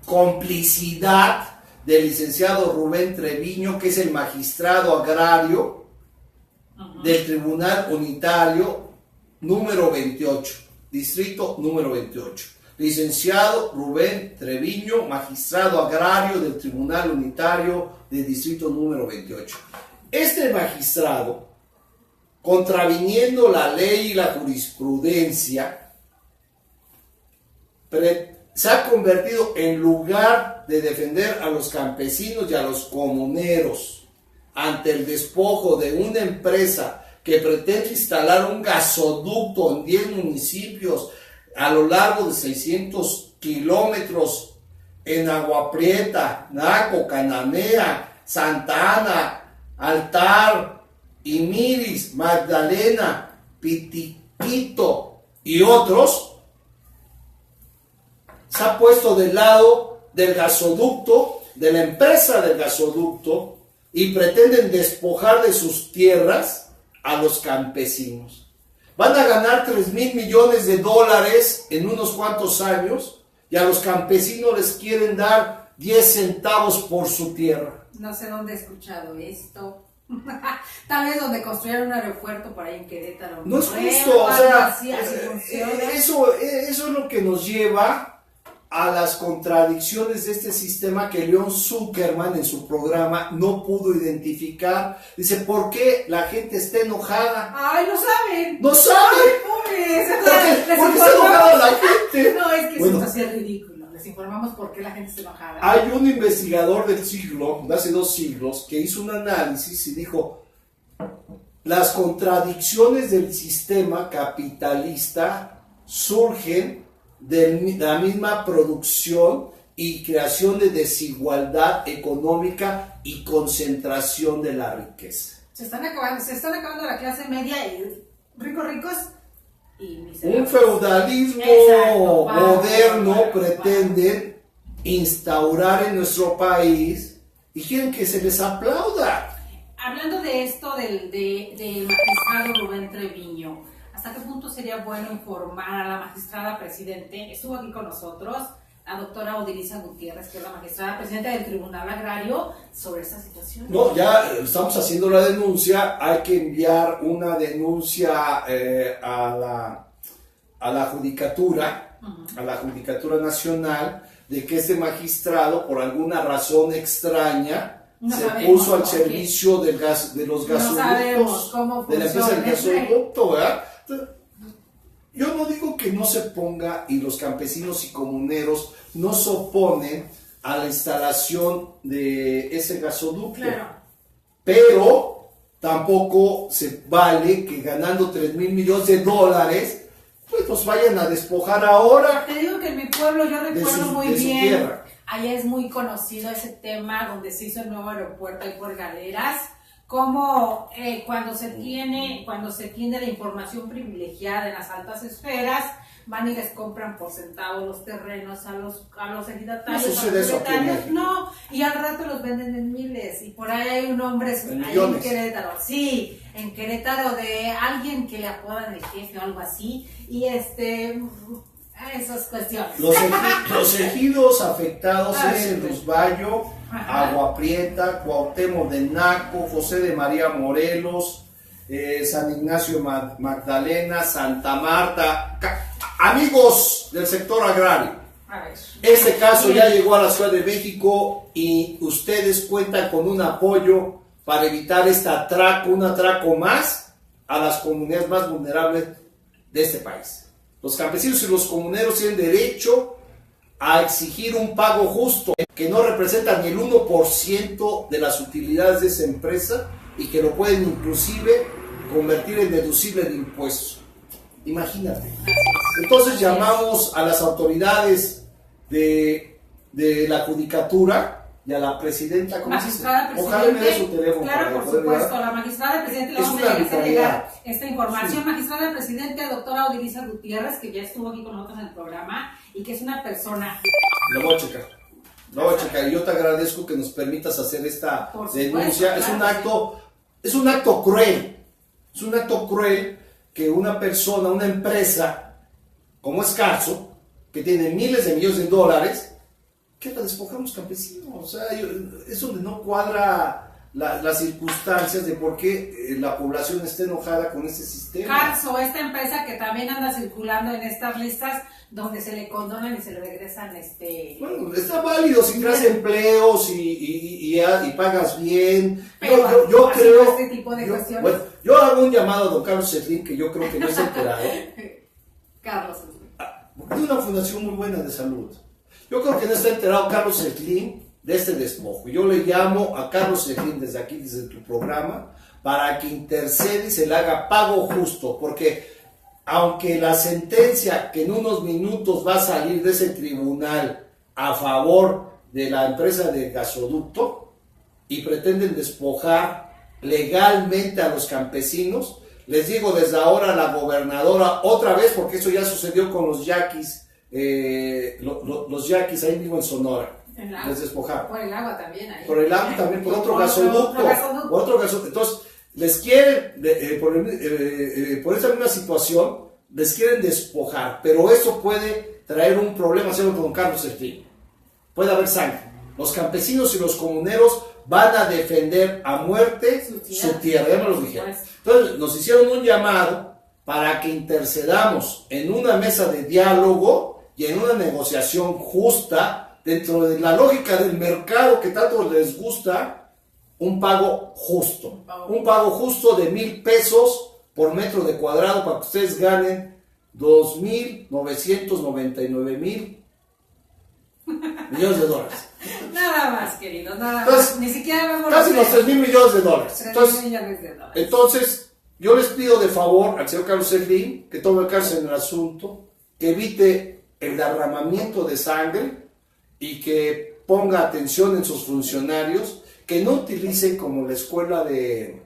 complicidad del licenciado Rubén Treviño, que es el magistrado agrario del Tribunal Unitario número 28, distrito número 28. Licenciado Rubén Treviño, magistrado agrario del Tribunal Unitario del distrito número 28. Este magistrado, contraviniendo la ley y la jurisprudencia, se ha convertido, en lugar de defender a los campesinos y a los comuneros ante el despojo de una empresa que pretende instalar un gasoducto en 10 municipios a lo largo de 600 kilómetros en Agua Prieta, Naco, Cananea, Santa Ana, Altar, Imiris, Magdalena, Pitiquito y otros, se ha puesto del lado del gasoducto, de la empresa del gasoducto, y pretenden despojar de sus tierras a los campesinos. Van a ganar 3,000 millones de dólares en unos cuantos años, y a los campesinos les quieren dar 10 centavos por su tierra. No sé dónde he escuchado esto. Tal vez donde construyeron un aeropuerto por ahí en Querétaro. No es justo, o sea, así eso es lo que nos lleva a las contradicciones de este sistema que Leon Zuckerman en su programa no pudo identificar. Dice, ¿por qué la gente está enojada? ¡Ay, no saben! ¡No saben! ¡Ay, ¿Por qué está enojada la gente? No, es que bueno, esto es ridículo. Les informamos por qué la gente está enojada. Hay un investigador del siglo, de hace 2 siglos, que hizo un análisis y dijo, las contradicciones del sistema capitalista surgen de la misma producción y creación de desigualdad económica y concentración de la riqueza. Se están acabando la clase media y ricos y un feudalismo moderno pretende instaurar en nuestro país y quieren que se les aplauda. Hablando de esto del magistrado Rubén Treviño, ¿hasta qué punto sería bueno informar a la magistrada presidente? Estuvo aquí con nosotros la doctora Odilisa Gutiérrez, que es la magistrada presidenta del Tribunal Agrario, sobre esta situación. No, ya estamos haciendo la denuncia, hay que enviar una denuncia a la Judicatura, a la Judicatura Nacional, de que este magistrado, por alguna razón extraña, se puso al servicio del gas, de los gasoductos, de la empresa del gasoducto, ¿verdad? Yo no digo que no se ponga, y los campesinos y comuneros no se oponen a la instalación de ese gasoducto, claro, pero tampoco se vale que ganando 3,000 millones de dólares, pues nos vayan a despojar ahora. Te digo que en mi pueblo, yo recuerdo muy bien, tierra. Allá es muy conocido ese tema donde se hizo el nuevo aeropuerto ahí por Galeras, como cuando se tiene la información privilegiada en las altas esferas, van y les compran por centavo los terrenos a los ejidatarios, no sucede eso aquí en México. No, y al rato los venden en miles, y por ahí hay un hombre ahí en Querétaro, sí, en Querétaro, de alguien que le apodan el jefe o algo así, y esas cuestiones. Los ejidos afectados es el sí. Rusvallo, Agua Prieta, Cuauhtémoc de Naco, José de María Morelos, San Ignacio Magdalena, Santa Marta, amigos del sector agrario. Este caso ya llegó a la Ciudad de México y ustedes cuentan con un apoyo para evitar este atraco, un atraco más a las comunidades más vulnerables de este país. Los campesinos y los comuneros tienen derecho a exigir un pago justo que no representa ni el 1% de las utilidades de esa empresa y que lo pueden inclusive convertir en deducible de impuestos. Imagínate. Entonces llamamos a las autoridades de la Judicatura y a la presidenta, ¿cómo magistrada se dice? Ojalá me dé su teléfono. Claro, por supuesto, la magistrada presidente le vamos a hacer llegar esta información. Sí. Magistrada presidente, doctora Odilisa Gutiérrez, que ya estuvo aquí con nosotros en el programa y que es una persona... Lo voy a checar. Y yo te agradezco que nos permitas hacer esta denuncia. Claro, es un acto cruel. Es un acto cruel que una persona, una empresa, como es Carso, que tiene miles de millones de dólares, que la despojamos campesinos. O sea, es donde no cuadra las circunstancias de por qué la población está enojada con este sistema. Carso, esta empresa que también anda circulando en estas listas donde se le condonan y se le regresan Bueno, está válido si creas empleos y pagas bien. Pero yo creo este tipo de cuestiones. Bueno, yo hago un llamado a don Carlos Slim, que yo creo que no está enterado. Carlos Slim. Es una fundación muy buena de salud. Yo creo que no está enterado Carlos Slim de este despojo. Yo le llamo a Carlos Slim desde aquí, desde tu programa, para que interceda y se le haga pago justo, porque aunque la sentencia que en unos minutos va a salir de ese tribunal a favor de la empresa de gasoducto y pretenden despojar legalmente a los campesinos, les digo desde ahora a la gobernadora otra vez, porque eso ya sucedió con los yaquis, los yaquis ahí mismo en Sonora. Les despojaron. Por el agua también. Ahí. Por el agua también, por otro gasoducto. Entonces, les quieren, por esa misma situación, les quieren despojar, pero eso puede traer un problema, señor don Carlos Slim. Puede haber sangre. Los campesinos y los comuneros van a defender a muerte su tierra, ya me lo dijeron. Entonces, nos hicieron un llamado para que intercedamos en una mesa de diálogo y en una negociación justa, dentro de la lógica del mercado que tanto les gusta, un pago justo. Un pago justo de 1,000 pesos por metro de cuadrado para que ustedes ganen 2,999,000 millones de dólares. Nada más, queridos, nada más. Ni siquiera vemos casi los 3,000 millones de dólares. 3,000 millones de dólares. Entonces, yo les pido de favor al señor Carlos Slim que tome cartas en el asunto, que evite el derramamiento de sangre y que ponga atención en sus funcionarios, que no utilicen como la escuela de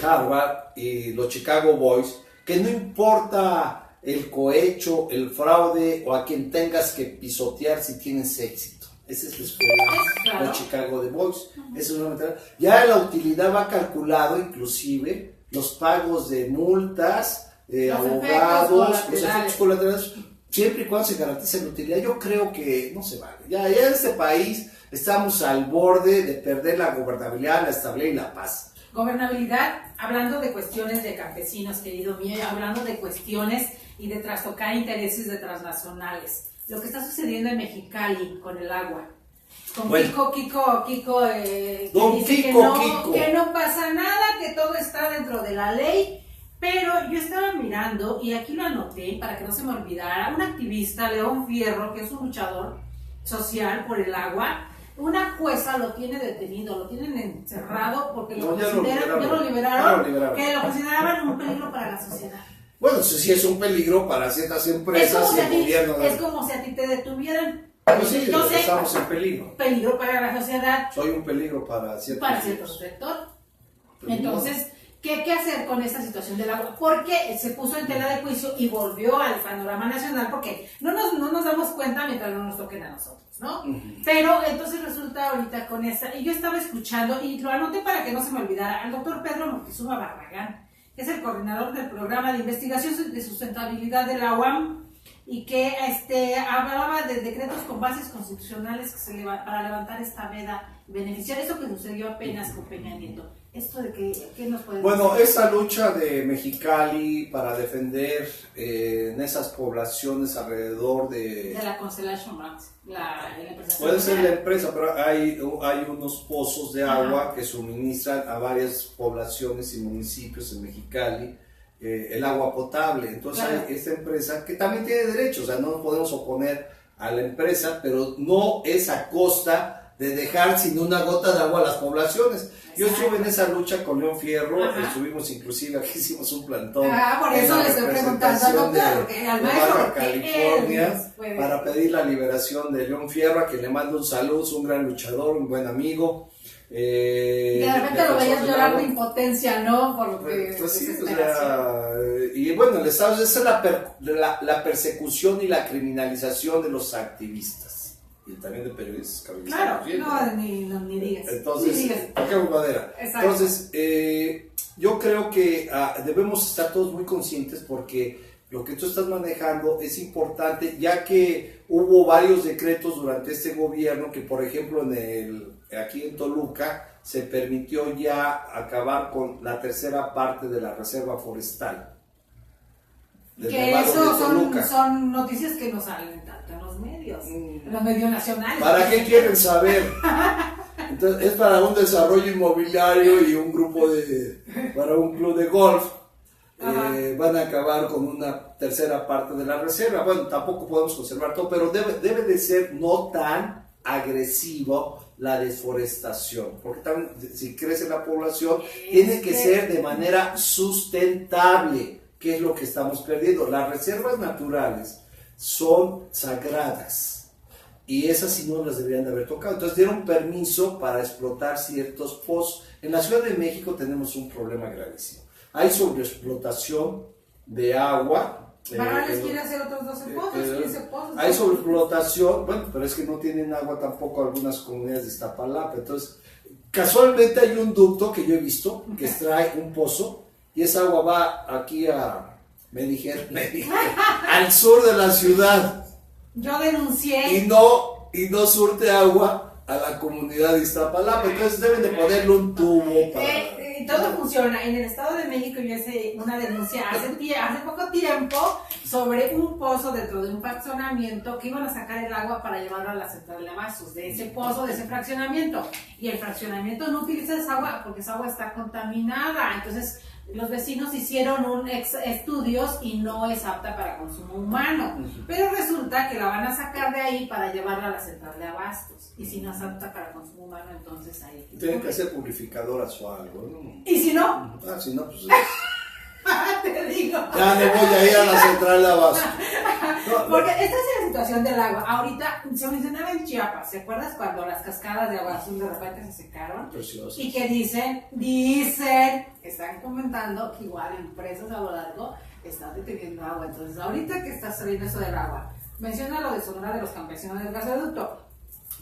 Harvard y los Chicago Boys, que no importa el cohecho, el fraude o a quien tengas que pisotear si tienes éxito. Esa es la escuela Claro. de Chicago de Boys. Esa es una mentalidad. Ya la utilidad va calculado, inclusive, los pagos de multas, abogados, los efectos colaterales, siempre y cuando se garantice la utilidad. Yo creo que no se vale. Ya en este país estamos al borde de perder la gobernabilidad, la estabilidad y la paz. Gobernabilidad, hablando de cuestiones de campesinos, querido mío, hablando de cuestiones y de trastocar intereses de transnacionales. Lo que está sucediendo en Mexicali con el agua. Con Bueno. Kiko, Don dice Kiko. que no pasa nada, que todo está dentro de la ley. Pero yo estaba mirando, y aquí lo anoté para que no se me olvidara, un activista, León Fierro, que es un luchador social por el agua. Una jueza lo tiene detenido, lo tienen encerrado porque lo liberaron, que lo consideraban un peligro para la sociedad. Bueno, eso sí es un peligro para ciertas empresas y el gobierno. Es como si a ti te detuvieran. Pues sí, Entonces, estamos en peligro. Peligro para la sociedad. Soy un peligro para cierto sector. Entonces, ¿qué hacer con esta situación del agua? Porque se puso en tela de juicio y volvió al panorama nacional, porque no nos damos cuenta mientras no nos toquen a nosotros, ¿no? Pero entonces resulta ahorita con esta, y yo estaba escuchando, y lo anoté para que no se me olvidara, al doctor Pedro Moctezuma Barragán, que es el coordinador del programa de investigación de sustentabilidad de la UAM, y que hablaba de decretos con bases constitucionales para levantar esta veda y beneficiar eso que sucedió apenas con Peña Nieto. ¿Esto de qué nos puede decir? Bueno, esa lucha de Mexicali para defender en esas poblaciones alrededor de la Constellation Brands, la empresa. Puede ser la empresa, pero hay unos pozos de agua que suministran a varias poblaciones y municipios en Mexicali el agua potable. Entonces hay esta empresa que también tiene derechos, o sea, no nos podemos oponer a la empresa, pero no es a costa de dejar sin una gota de agua a las poblaciones. Exacto. Yo estuve en esa lucha con León Fierro, estuvimos inclusive, aquí hicimos un plantón. Por eso le estoy preguntando al doctor, de Baja California, para pedir la liberación de León Fierro, a quien le mando un saludo, es un gran luchador, un buen amigo. De repente lo veías llorar de impotencia, ¿no? Porque pues sí, o sea, y bueno, el Estado, esa es la persecución y la criminalización de los activistas y también de periodistas. Claro, ni digas. Entonces, entonces yo creo que debemos estar todos muy conscientes, porque lo que tú estás manejando es importante, ya que hubo varios decretos durante este gobierno que, por ejemplo, aquí en Toluca se permitió ya acabar con la tercera parte de la reserva forestal. Que eso son noticias que no salen tanto en los medios, en los medios nacionales. ¿Para qué quieren saber? Entonces, es para un desarrollo inmobiliario y un grupo para un club de golf. Van a acabar con una tercera parte de la reserva. Bueno, tampoco podemos conservar todo, pero debe de ser no tan agresivo la deforestación, porque también, si crece la población, tiene que ser de manera sustentable, que es lo que estamos perdiendo. Las reservas naturales son sagradas y esas sí no las deberían de haber tocado. Entonces dieron permiso para explotar ciertos pozos. En la Ciudad de México tenemos un problema gravísimo. Hay sobreexplotación de agua. Barrales quiere hacer otros 12 pozos, 15 pozos. Hay sobreexplotación, bueno, pero es que no tienen agua tampoco algunas comunidades de Iztapalapa. Entonces, casualmente hay un ducto que yo he visto que extrae un pozo y esa agua va aquí me dijeron, al sur de la ciudad. Yo denuncié. Y no surte agua a la comunidad de Iztapalapa. Entonces deben de ponerle un tubo para... Todo funciona. En el Estado de México yo hice una denuncia hace poco tiempo sobre un pozo dentro de un fraccionamiento que iban a sacar el agua para llevarlo a la central de abastos de ese pozo, de ese fraccionamiento. Y el fraccionamiento no utiliza esa agua porque esa agua está contaminada. Entonces los vecinos hicieron estudios y no es apta para consumo humano. Pero resulta que la van a sacar de ahí para llevarla a la central de abastos. Y si no es apta para consumo humano, entonces ahí... Tienen que ser purificadoras o algo, ¿no? ¿Y si no? Si no, pues... Te digo. Ya no voy a ir a la central de abastos. Porque esta es la situación del agua. Ahorita se mencionaba en Chiapas, ¿te acuerdas cuando las cascadas de agua azul de repente se secaron? Preciosas. Y que dicen, están comentando que igual empresas a lo largo están deteniendo agua. Entonces, ahorita que está saliendo eso del agua, menciona lo de Sonora de los campesinos del gasoducto.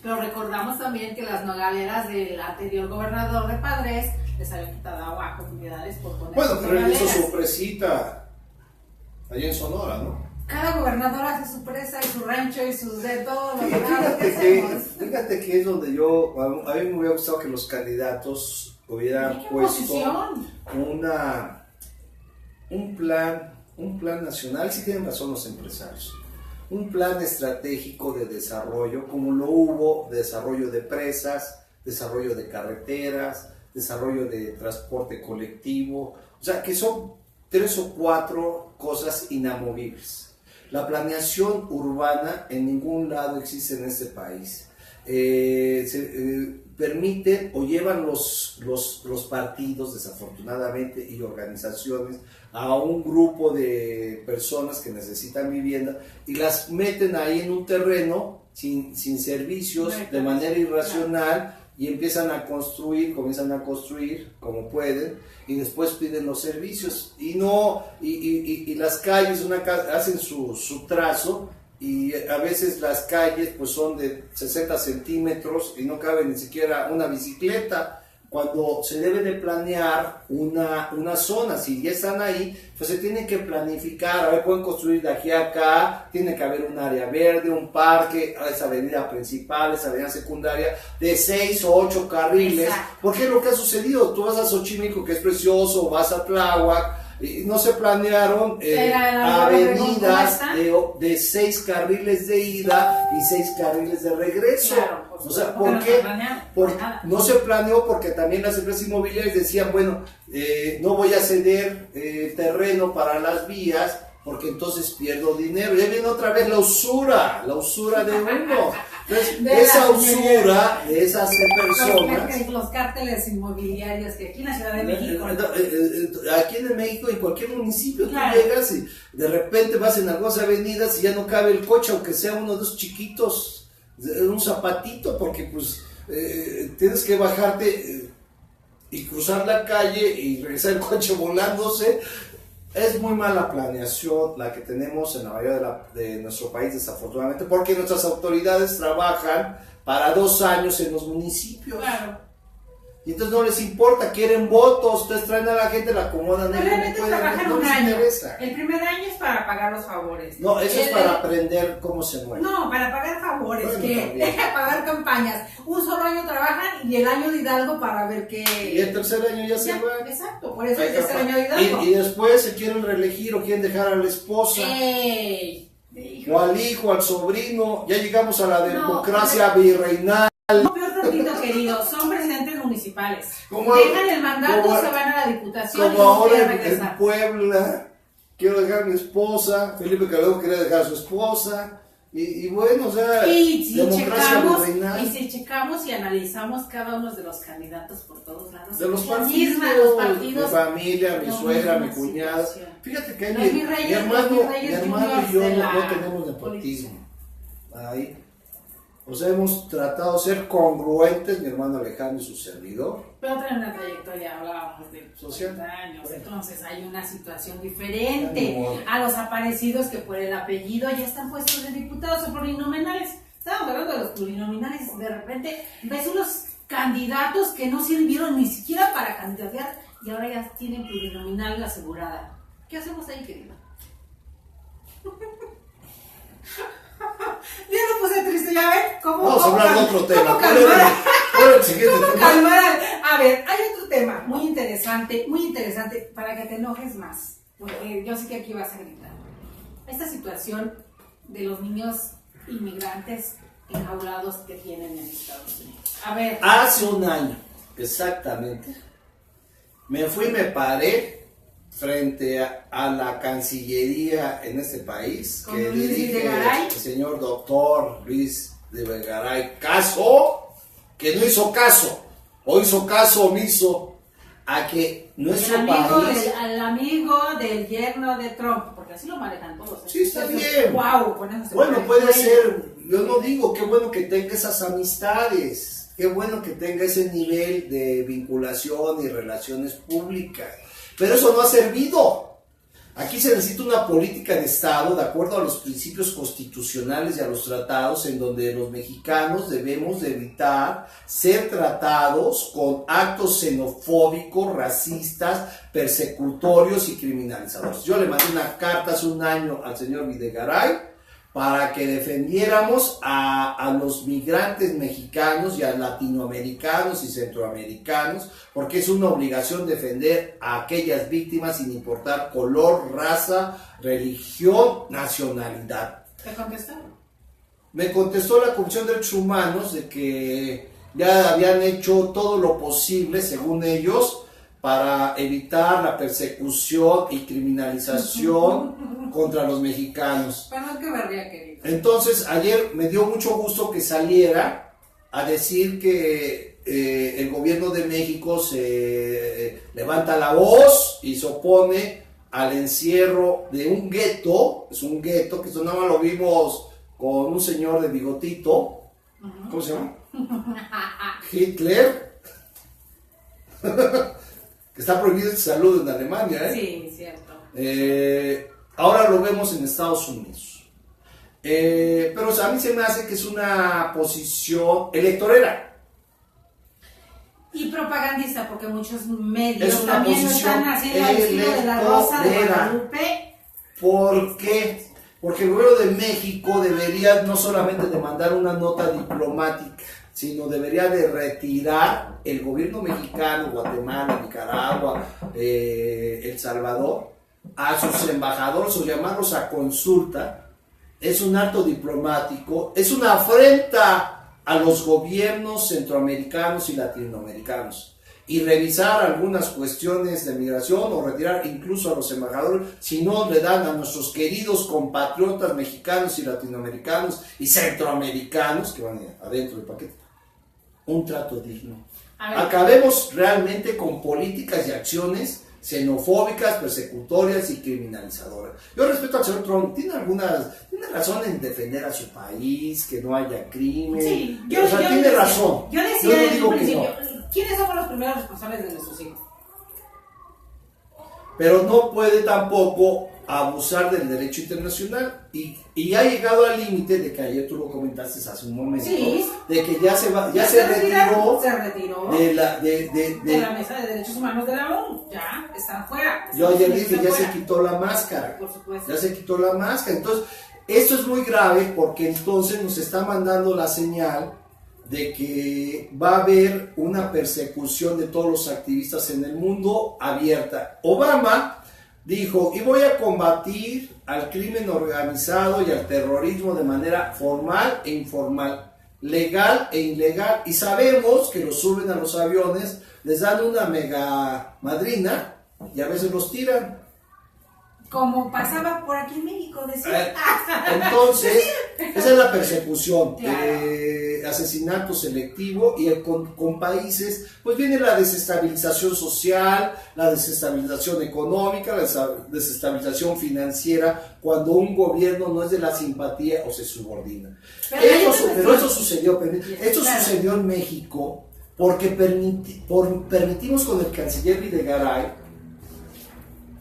Pero recordamos también que las nogaleras del anterior gobernador de Padres les habían quitado agua a comunidades por poner Bueno, sus pero él hizo nogaleras. su presita allá en Sonora, ¿no? Cada gobernador hace su presa y su rancho y sus de todo lo que Fíjate que es donde a mí me hubiera gustado que los candidatos hubieran puesto un plan nacional, si tienen razón los empresarios, un plan estratégico de desarrollo, como lo hubo, desarrollo de presas, desarrollo de carreteras, desarrollo de transporte colectivo, o sea, que son 3 o 4 cosas inamovibles. La planeación urbana en ningún lado existe en este país. Permiten o llevan los partidos, desafortunadamente, y organizaciones a un grupo de personas que necesitan vivienda y las meten ahí en un terreno sin servicios, de manera irracional, y comienzan a construir como pueden, y después piden los servicios y las calles hacen su trazo, y a veces las calles pues son de 60 centímetros y no cabe ni siquiera una bicicleta, cuando se debe de planear una zona. Si ya están ahí, pues se tiene que planificar. A ver, pueden construir de aquí a acá, tiene que haber un área verde, un parque, esa avenida principal, esa avenida secundaria, de 6 o 8 carriles. Exacto. Porque es lo que ha sucedido. Tú vas a Xochimilco, que es precioso, vas a Tláhuac, y no se planearon avenidas de 6 carriles de ida y 6 carriles de regreso. Claro, o sea, ¿por qué? No se planeó porque también las empresas inmobiliarias decían, bueno, no voy a ceder terreno para las vías porque entonces pierdo dinero. Ya viene otra vez la usura de uno. Entonces, esa usura de esas personas. Los cárteles inmobiliarios que aquí en la Ciudad de México. Aquí en México, en cualquier municipio, claro, tú llegas y de repente vas en algunas avenidas y ya no cabe el coche, aunque sea uno de esos chiquitos, un zapatito, porque pues tienes que bajarte y cruzar la calle y regresar el coche volándose. Es muy mala planeación la que tenemos en la mayoría de nuestro país, desafortunadamente, porque nuestras autoridades trabajan para 2 años en los municipios. Claro. Y entonces no les importa, quieren votos, ustedes traen a la gente, la acomodan. Pero realmente trabajan un año. El primer año es para pagar los favores. No, eso es para aprender cómo se mueve. No, para pagar favores, pagar campañas. Un solo año trabajan y el año de Hidalgo para ver qué. Y el tercer año ya se va. Exacto, por eso es el año de Hidalgo. Y después se quieren reelegir o quieren dejar a la esposa. O al hijo, al sobrino. Ya llegamos a la democracia virreinal. No, peor tantito, querido, son presidentes municipales. Dejan el mandato, se van a la diputación. Como ahora en Puebla, quiero dejar a mi esposa, Felipe Calderón quería dejar a su esposa, y bueno, o sea, y si checamos y analizamos cada uno de los candidatos por todos lados, de los partidos, mi familia, mi suegra, mi cuñada. Fíjate que mi hermano y yo no tenemos nepotismo. Ahí. O sea, hemos tratado de ser congruentes, mi hermano Alejandro y su servidor. Pero traen una trayectoria, hablábamos de 80 años, entonces hay una situación diferente a los aparecidos que por el apellido ya están puestos de diputados o plurinominales. Estábamos hablando de los plurinominales, de repente ves unos candidatos que no sirvieron ni siquiera para candidatear y ahora ya tienen plurinominal asegurada. ¿Qué hacemos ahí, querido? Ya no puse triste, ya ven. Vamos a hablar de otro tema. A ver, hay otro tema muy interesante para que te enojes más, porque yo sé que aquí vas a gritar. Esta situación de los niños inmigrantes enjaulados que tienen en Estados Unidos. A ver. Hace un año, exactamente, me paré frente a la Cancillería en este país, que dirige el señor doctor Luis de Vergaray que no hizo caso, o hizo caso omiso a que nuestro país... Al amigo del yerno de Trump, porque así lo manejan todos. Sí, está bien. Wow, bueno, puede ser, yo no digo, qué bueno que tenga esas amistades, qué bueno que tenga ese nivel de vinculación y relaciones públicas. Pero eso no ha servido. Aquí se necesita una política de Estado de acuerdo a los principios constitucionales y a los tratados, en donde los mexicanos debemos de evitar ser tratados con actos xenofóbicos, racistas, persecutorios y criminalizadores. Yo le mandé una carta hace un año al señor Videgaray para que defendiéramos a los migrantes mexicanos y a latinoamericanos y centroamericanos, porque es una obligación defender a aquellas víctimas sin importar color, raza, religión, nacionalidad. ¿Te contestó? Me contestó la Comisión de Derechos Humanos de que ya habían hecho todo lo posible, según ellos, para evitar la persecución y criminalización contra los mexicanos. Perdón que berría, querido. Entonces, ayer me dio mucho gusto que saliera a decir que el gobierno de México se levanta la voz y se opone al encierro de un gueto. Es un gueto que esto nada más lo vimos con un señor de bigotito. ¿Cómo se llama? Hitler. Que está prohibido el saludo en Alemania, Sí, cierto. Ahora lo vemos en Estados Unidos. Pero a mí se me hace que es una posición electorera. Y propagandista, porque muchos medios Es una también lo posición están haciendo al estilo de la Rosa de electorera. Guadalupe. ¿Por qué? Porque el gobierno de México debería no solamente de mandar una nota diplomática, sino debería de retirar el gobierno mexicano, Guatemala, Nicaragua, El Salvador, a sus embajadores o llamarlos a consulta. Es un acto diplomático, es una afrenta a los gobiernos centroamericanos y latinoamericanos. Y revisar algunas cuestiones de migración o retirar incluso a los embajadores si no le dan a nuestros queridos compatriotas mexicanos y latinoamericanos y centroamericanos que van adentro del paquete un trato digno. Acabemos realmente con políticas y acciones xenofóbicas, persecutorias y criminalizadoras. Yo respeto al señor Trump, tiene razón en defender a su país, que no haya crimen, Sí, tiene razón. Yo decía no desde digo un que principio, no. ¿quiénes somos los primeros responsables de nuestros hijos? Pero no puede tampoco abusar del derecho internacional y ha llegado al límite de que ayer tú lo comentaste hace un momento, Sí. de que ya se retiró de la Mesa de Derechos Humanos de la ONU. Ya están fuera. Yo ayer dije, ya fuera. se quitó la máscara. Por supuesto. Ya se quitó la máscara. Entonces, esto es muy grave porque entonces nos está mandando la señal de que va a haber una persecución de todos los activistas en el mundo abierta. Obama dijo, y voy a combatir al crimen organizado y al terrorismo de manera formal e informal, legal e ilegal, y sabemos que los suben a los aviones, les dan una mega madrina y a veces los tiran. Como pasaba por aquí en México, decía. Entonces, esa es la persecución, Claro. asesinato selectivo y con países, pues viene la desestabilización social, la desestabilización económica, la desestabilización financiera, cuando un gobierno no es de la simpatía o se subordina. Pero esto sucedió en México porque permitimos con el canciller Videgaray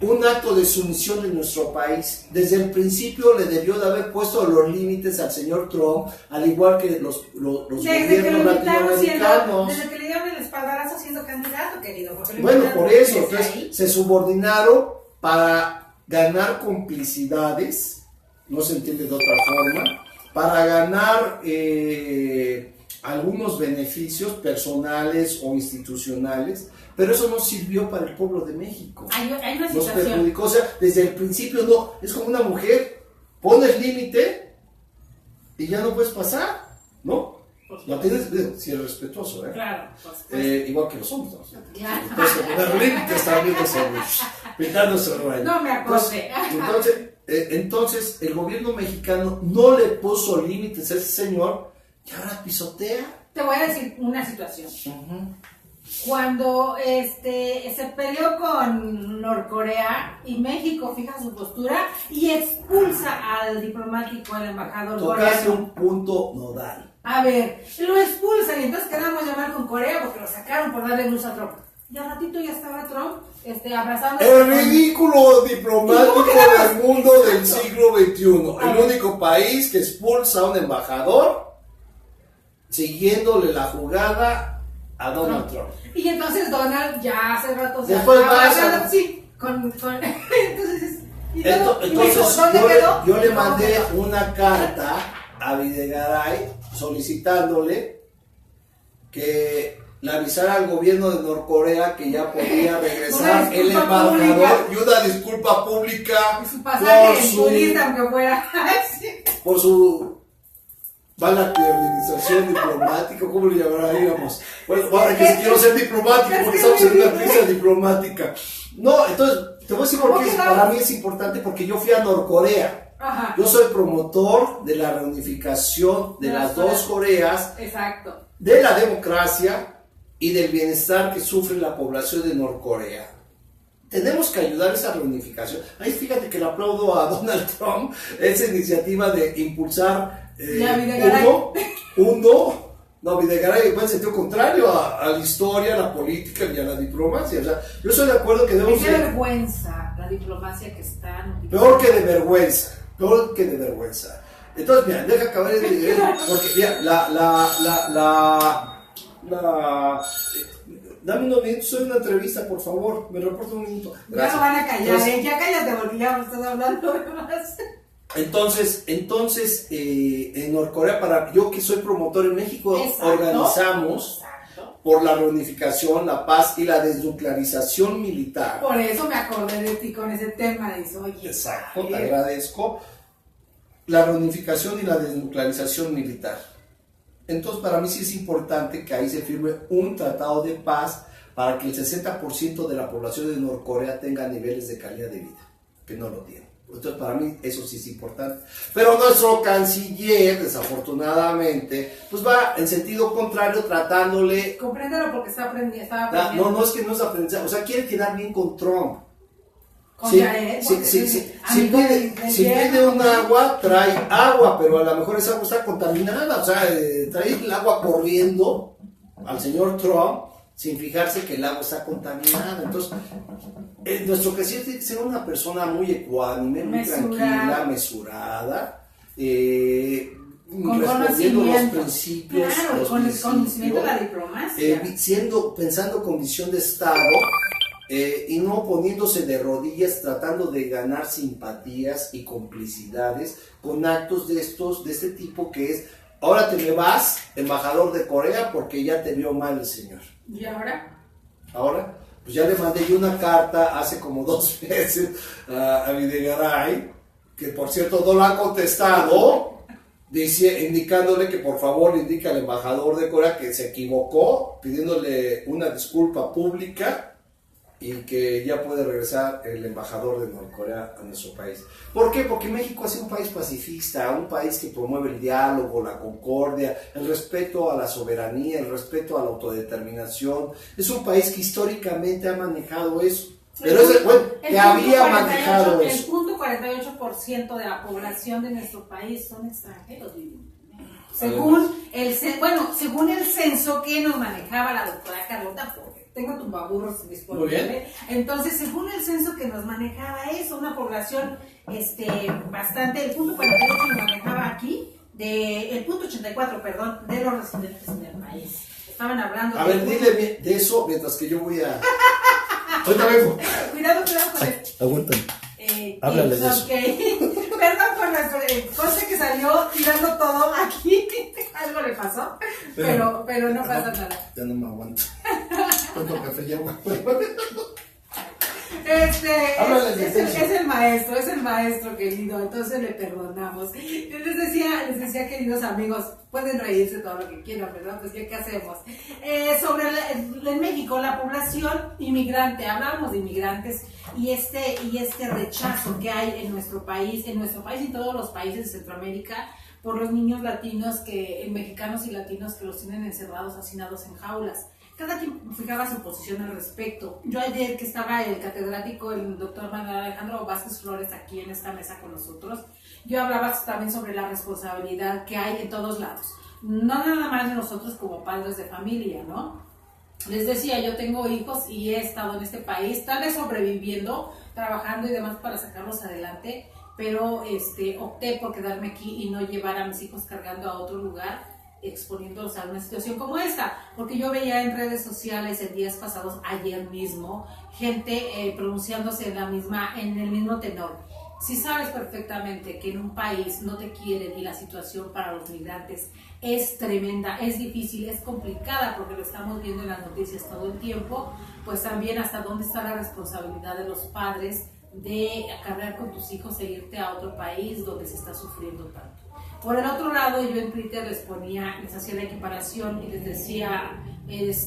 un acto de sumisión en nuestro país. Desde el principio le debió de haber puesto los límites al señor Trump, al igual que los gobiernos latinoamericanos. Desde que le dieron el espaldarazo siendo candidato, querido. Bueno, por eso, entonces se subordinaron para ganar complicidades, no se entiende de otra forma, para ganar algunos beneficios personales o institucionales, pero eso no sirvió para el pueblo de México. Hay una Nos situación. perjudicó, o sea, desde el principio no, es como una mujer, pones límite y ya no puedes pasar, ¿no? No tienes, si eres respetuoso, ¿eh? Claro, igual que los hombres, ¿no? Claro. Entonces, poner límites también es pintándose el rayo. No me acordé. Entonces, el gobierno mexicano no le puso límites a ese señor y ahora pisotea. Te voy a decir una situación. Cuando se peleó con Norcorea y México fija su postura y expulsa al diplomático, al embajador Tocaste coreano. un punto nodal. A ver, lo expulsan y entonces quedamos llamar con Corea porque lo sacaron por darle luz a Trump. y al ratito ya estaba Trump abrazando. El ridículo diplomático del mundo del siglo XXI. El único país que expulsa a un embajador siguiéndole la jugada a Donald Trump. Y entonces Donald ya hace rato se Después abrazando, sí, entonces yo le mandé una carta a Videgaray solicitándole que le avisara al gobierno de Norcorea que ya podía regresar el embajador y una disculpa pública y su pasaje en turista, aunque fuera por su mala organización diplomática, ¿cómo le llamaríamos? Bueno, para que si quiero ser diplomático, porque estamos en una crisis diplomática. No, entonces, te voy a decir por qué para mí es importante, porque yo fui a Norcorea. Ajá. Yo soy promotor de la reunificación de las dos Coreas, exacto, de la democracia y del bienestar que sufre la población de Norcorea. Tenemos que ayudar a esa reunificación. Ahí fíjate que le aplaudo a Donald Trump esa iniciativa de impulsar Videgaray va en sentido contrario a la historia, a la política y a la diplomacia. O sea, yo estoy de acuerdo que debemos... Qué vergüenza la diplomacia que está... Peor que de vergüenza. Entonces, mira, deja acabar porque, mira, dame unos minutos, soy una entrevista, por favor, me reporto un minuto. Gracias. Ya no van a callar, ya cállate porque ya me estás hablando de más. Entonces, en Norcorea, yo que soy promotor en México, organizamos por la reunificación, la paz y la desnuclearización militar. Por eso me acordé de ti con ese tema, dice, oye. Exacto, te agradezco. La reunificación y la desnuclearización militar. Entonces, para mí sí es importante que ahí se firme un tratado de paz para que el 60% de la población de Norcorea tenga niveles de calidad de vida, que no lo tiene. Entonces, para mí eso sí es importante. Pero nuestro canciller, desafortunadamente, pues va en sentido contrario, tratándole... Compréndelo porque estaba aprendiendo. No es que no es aprendizaje, o sea, quiere quedar bien con Trump. Si pide un agua, trae agua, pero a lo mejor esa agua está contaminada. O sea, trae el agua corriendo al señor Trump sin fijarse que el agua está contaminada. Entonces, nuestro presidente tiene que ser una persona muy ecuánime, muy tranquila, mesurada, respondiendo los principios. Claro, con el conocimiento de la diplomacia. Pensando con visión de Estado. Y no poniéndose de rodillas tratando de ganar simpatías y complicidades con actos de este tipo que es, ahora te me vas, embajador de Corea, porque ya te vio mal el señor. ¿Y ahora? Ahora, pues ya le mandé yo una carta hace como 2 meses a Videgaray, que por cierto no la ha contestado, indicándole que por favor le indique al embajador de Corea que se equivocó, pidiéndole una disculpa pública, y que ya puede regresar el embajador de Norcorea a nuestro país. ¿Por qué? Porque México es un país pacifista, un país que promueve el diálogo, la concordia, el respeto a la soberanía, el respeto a la autodeterminación. Es un país que históricamente ha manejado eso. Pero había manejado eso. El punto 48% de la población de nuestro país son extranjeros. Según el censo que nos manejaba la doctora Carlota, tengo tumbaburros disponibles. Entonces, según el censo que nos manejaba eso, una población bastante, el punto 48 nos manejaba aquí, el punto 84, perdón, de los residentes en el país. Estaban hablando dile de eso mientras que yo voy a... Ahorita vengo. Cuidado con esto. Aguántame. Háblale de eso. Perdón por nuestro cosa que salió tirando todo aquí. Algo le pasó, pero no pasa nada. Ya no me aguanto. Cuánto café llevo. Es el maestro querido, entonces le perdonamos. Yo les decía queridos amigos, pueden reírse todo lo que quieran, ¿verdad? Pues ya qué hacemos. En México la población inmigrante, hablábamos de inmigrantes y este rechazo que hay en nuestro país y en todos los países de Centroamérica por los niños latinos, mexicanos y latinos que los tienen encerrados, hacinados en jaulas. Cada quien fijaba su posición al respecto. Yo ayer que estaba el catedrático, el doctor Manuel Alejandro Vázquez Flores, aquí en esta mesa con nosotros, yo hablaba también sobre la responsabilidad que hay en todos lados. No nada más de nosotros como padres de familia, ¿no? Les decía, yo tengo hijos y he estado en este país, tal vez sobreviviendo, trabajando y demás para sacarlos adelante, pero opté por quedarme aquí y no llevar a mis hijos cargando a otro lugar, exponiéndolos a una situación como esta, porque yo veía en redes sociales en días pasados, ayer mismo, gente pronunciándose en el mismo tenor. Si sabes perfectamente que en un país no te quieren y la situación para los migrantes es tremenda, es difícil, es complicada, porque lo estamos viendo en las noticias todo el tiempo, pues también hasta dónde está la responsabilidad de los padres de cargar con tus hijos e irte a otro país donde se está sufriendo tanto. Por el otro lado, yo en Twitter les hacía la equiparación y les decía,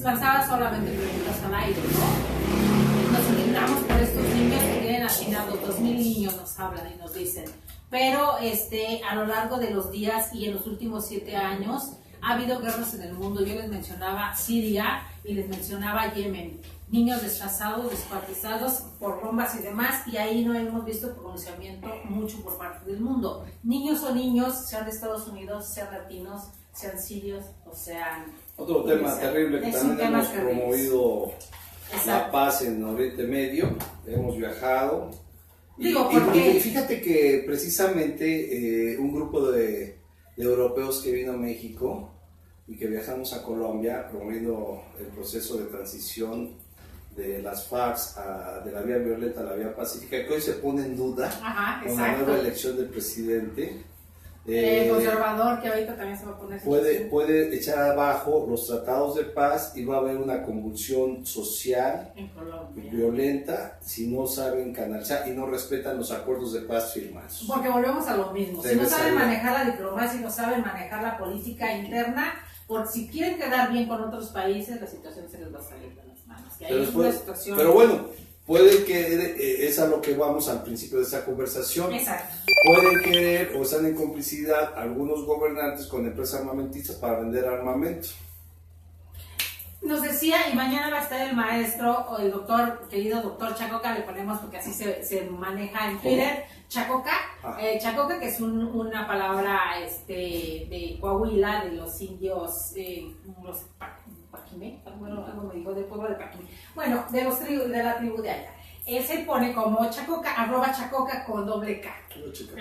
lanzaba solamente preguntas al aire, ¿no? Nos indignamos por estos niños que tienen hacinados, 2,000 niños nos hablan y nos dicen, pero a lo largo de los días y en los últimos 7 años ha habido guerras en el mundo. Yo les mencionaba Siria y les mencionaba Yemen, niños desplazados, descuartizados por bombas y demás, y ahí no hemos visto pronunciamiento mucho por parte del mundo. Niños o niños, sean de Estados Unidos, sean latinos, sean sirios o sean... Otro tema terrible que también hemos promovido, la paz en Oriente Medio, hemos viajado. Digo, porque... fíjate que precisamente un grupo de europeos que vino a México y que viajamos a Colombia promoviendo el proceso de transición de las FARC de la vía violeta a la vía pacífica, que hoy se pone en duda con la nueva elección del presidente. Conservador, que ahorita también se va a poner. Puede echar abajo los tratados de paz y va a haber una convulsión social violenta si no saben canalizar y no respetan los acuerdos de paz firmados. Porque volvemos a lo mismo. Si no saben manejar la diplomacia y no saben manejar la política interna, por si quieren quedar bien con otros países, la situación se les va a salir de las manos. Pero bueno, puede que es a lo que vamos al principio de esta conversación. Exacto. Pueden querer o están en complicidad algunos gobernantes con empresas armamentistas para vender armamento. Nos decía, y mañana va a estar el maestro o el doctor, querido doctor Chacoca, le ponemos porque así se maneja en Twitter, Chacoca, Chacoca, que es una palabra de Coahuila, de los indios, los Paquimé, algo me dijo del pueblo de Paquimé, bueno, de la tribu de allá. Él se pone como Chacoca, @Chacoca con doble K.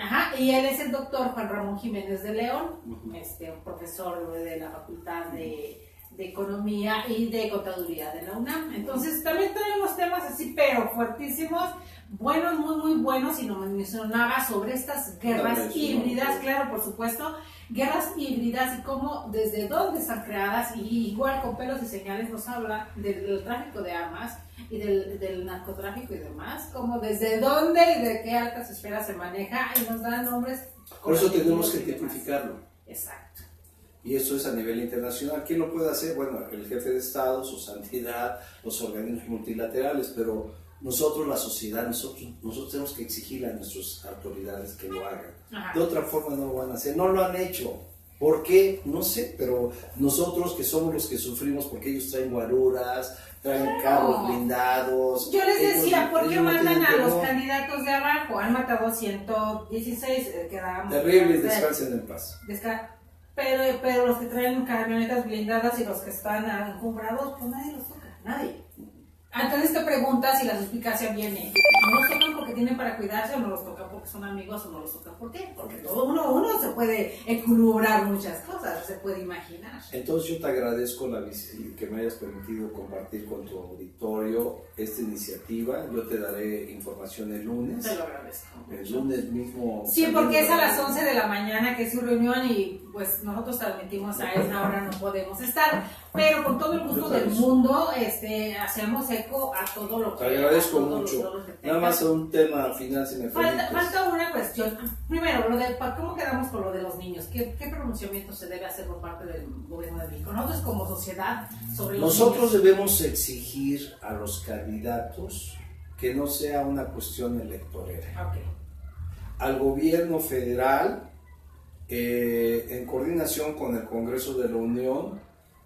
Ajá, y él es el doctor Juan Ramón Jiménez de León, un profesor de la Facultad de Economía y de Contaduría de la UNAM. Entonces también tenemos temas así, pero fuertísimos, buenos, muy, muy buenos, y nos mencionaba sobre estas guerras híbridas, claro, por supuesto, guerras híbridas y cómo, desde dónde están creadas, y igual con pelos y señales nos habla del tráfico de armas y del narcotráfico y demás, como desde dónde y de qué altas esferas se maneja, y nos dan nombres. Por eso tenemos que tipificarlo. Exacto. Y eso es a nivel internacional. ¿Quién lo puede hacer? Bueno, el jefe de Estado, su santidad, los organismos multilaterales, pero nosotros, la sociedad, nosotros tenemos que exigirle a nuestras autoridades que lo hagan. Ajá. De otra forma no lo van a hacer, no lo han hecho. ¿Por qué? No sé, pero nosotros que somos los que sufrimos, porque ellos traen guaruras, traen carros blindados. Yo les decía, ¿por qué mandan a los candidatos de abajo? Han matado 116, quedábamos... Terribles, descansen en paz. Pero los que traen camionetas blindadas y los que están encumbrados, pues nadie los toca, nadie. Entonces te preguntas si la suspicacia viene, ¿no los tocan porque tienen para cuidarse, o no los tocan porque son amigos, o no los tocan por qué? Porque todo uno se puede equilibrar muchas cosas, se puede imaginar. Entonces yo te agradezco que me hayas permitido compartir con tu auditorio esta iniciativa. Yo te daré información el lunes. Te lo agradezco. El lunes mismo. Sí, porque es a las 11 de la mañana que es su reunión, y pues nosotros transmitimos a esa hora, no podemos estar, pero con todo el gusto del mundo hacemos eco a todo lo que... Te agradezco mucho. Nada más un tema final, si me permites. Falta una cuestión. Primero, ¿cómo quedamos con lo de los niños? ¿Qué pronunciamiento se debe hacer por parte del gobierno de México? Nosotros como sociedad sobre los Nosotros niños, debemos exigir a los candidatos que no sea una cuestión electorera. Okay. Al gobierno federal, en coordinación con el Congreso de la Unión,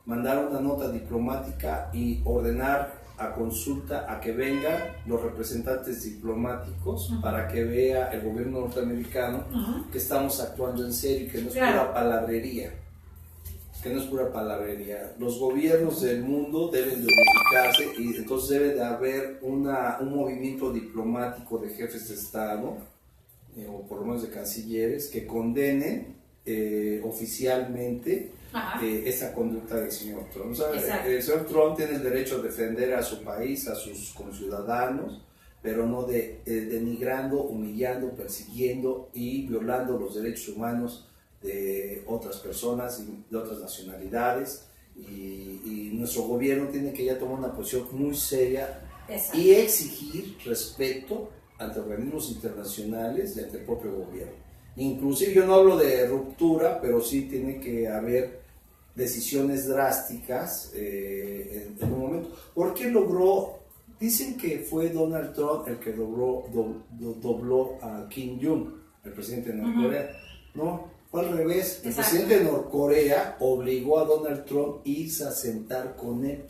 mandar una nota diplomática y ordenar a consulta a que vengan los representantes diplomáticos para que vea el gobierno norteamericano que estamos actuando en serio y que no es pura palabrería. que no es pura palabrería. Los gobiernos del mundo deben de unificarse y entonces debe de haber un movimiento diplomático de jefes de Estado, o por lo menos de cancilleres, que condenen oficialmente esa conducta del señor Trump. O sea, el señor Trump tiene el derecho a defender a su país, a sus conciudadanos, pero no denigrando, humillando, persiguiendo y violando los derechos humanos de otras personas y de otras nacionalidades. Y nuestro gobierno tiene que ya tomar una posición muy seria y exigir respeto ante organismos internacionales y ante el propio gobierno. Inclusive yo no hablo de ruptura, pero sí tiene que haber decisiones drásticas en un momento. ¿Por qué logró? Dicen que fue Donald Trump el que dobló a Kim Jong, el presidente de Norcorea. No, fue al revés. El presidente de Norcorea obligó a Donald Trump a irse a sentar con él.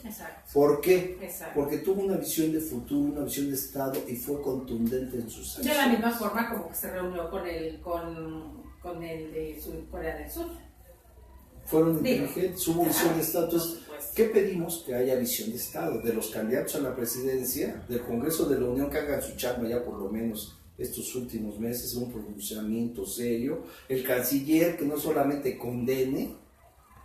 ¿Por qué? Porque tuvo una visión de futuro, una visión de Estado y fue contundente en sus acciones. De la misma forma como que se reunió con el de Corea del Sur. Fueron inteligentes, hubo visión de Estado. Entonces, ¿qué pedimos? Que haya visión de Estado, de los candidatos a la presidencia, del Congreso de la Unión, que hagan su chamba ya por lo menos estos últimos meses, un pronunciamiento serio, el canciller que no solamente condene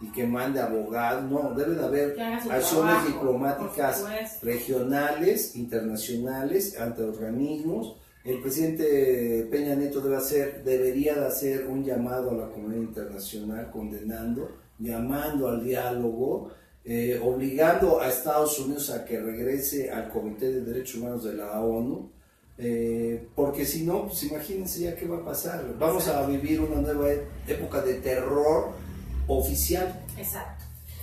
y que mande abogados, no, debe de haber acciones diplomáticas regionales, internacionales, ante organismos. El presidente Peña Nieto debería de hacer un llamado a la comunidad internacional condenando, llamando al diálogo, obligando a Estados Unidos a que regrese al Comité de Derechos Humanos de la ONU, porque si no, pues imagínense ya qué va a pasar. Vamos a vivir una nueva época de terror oficial.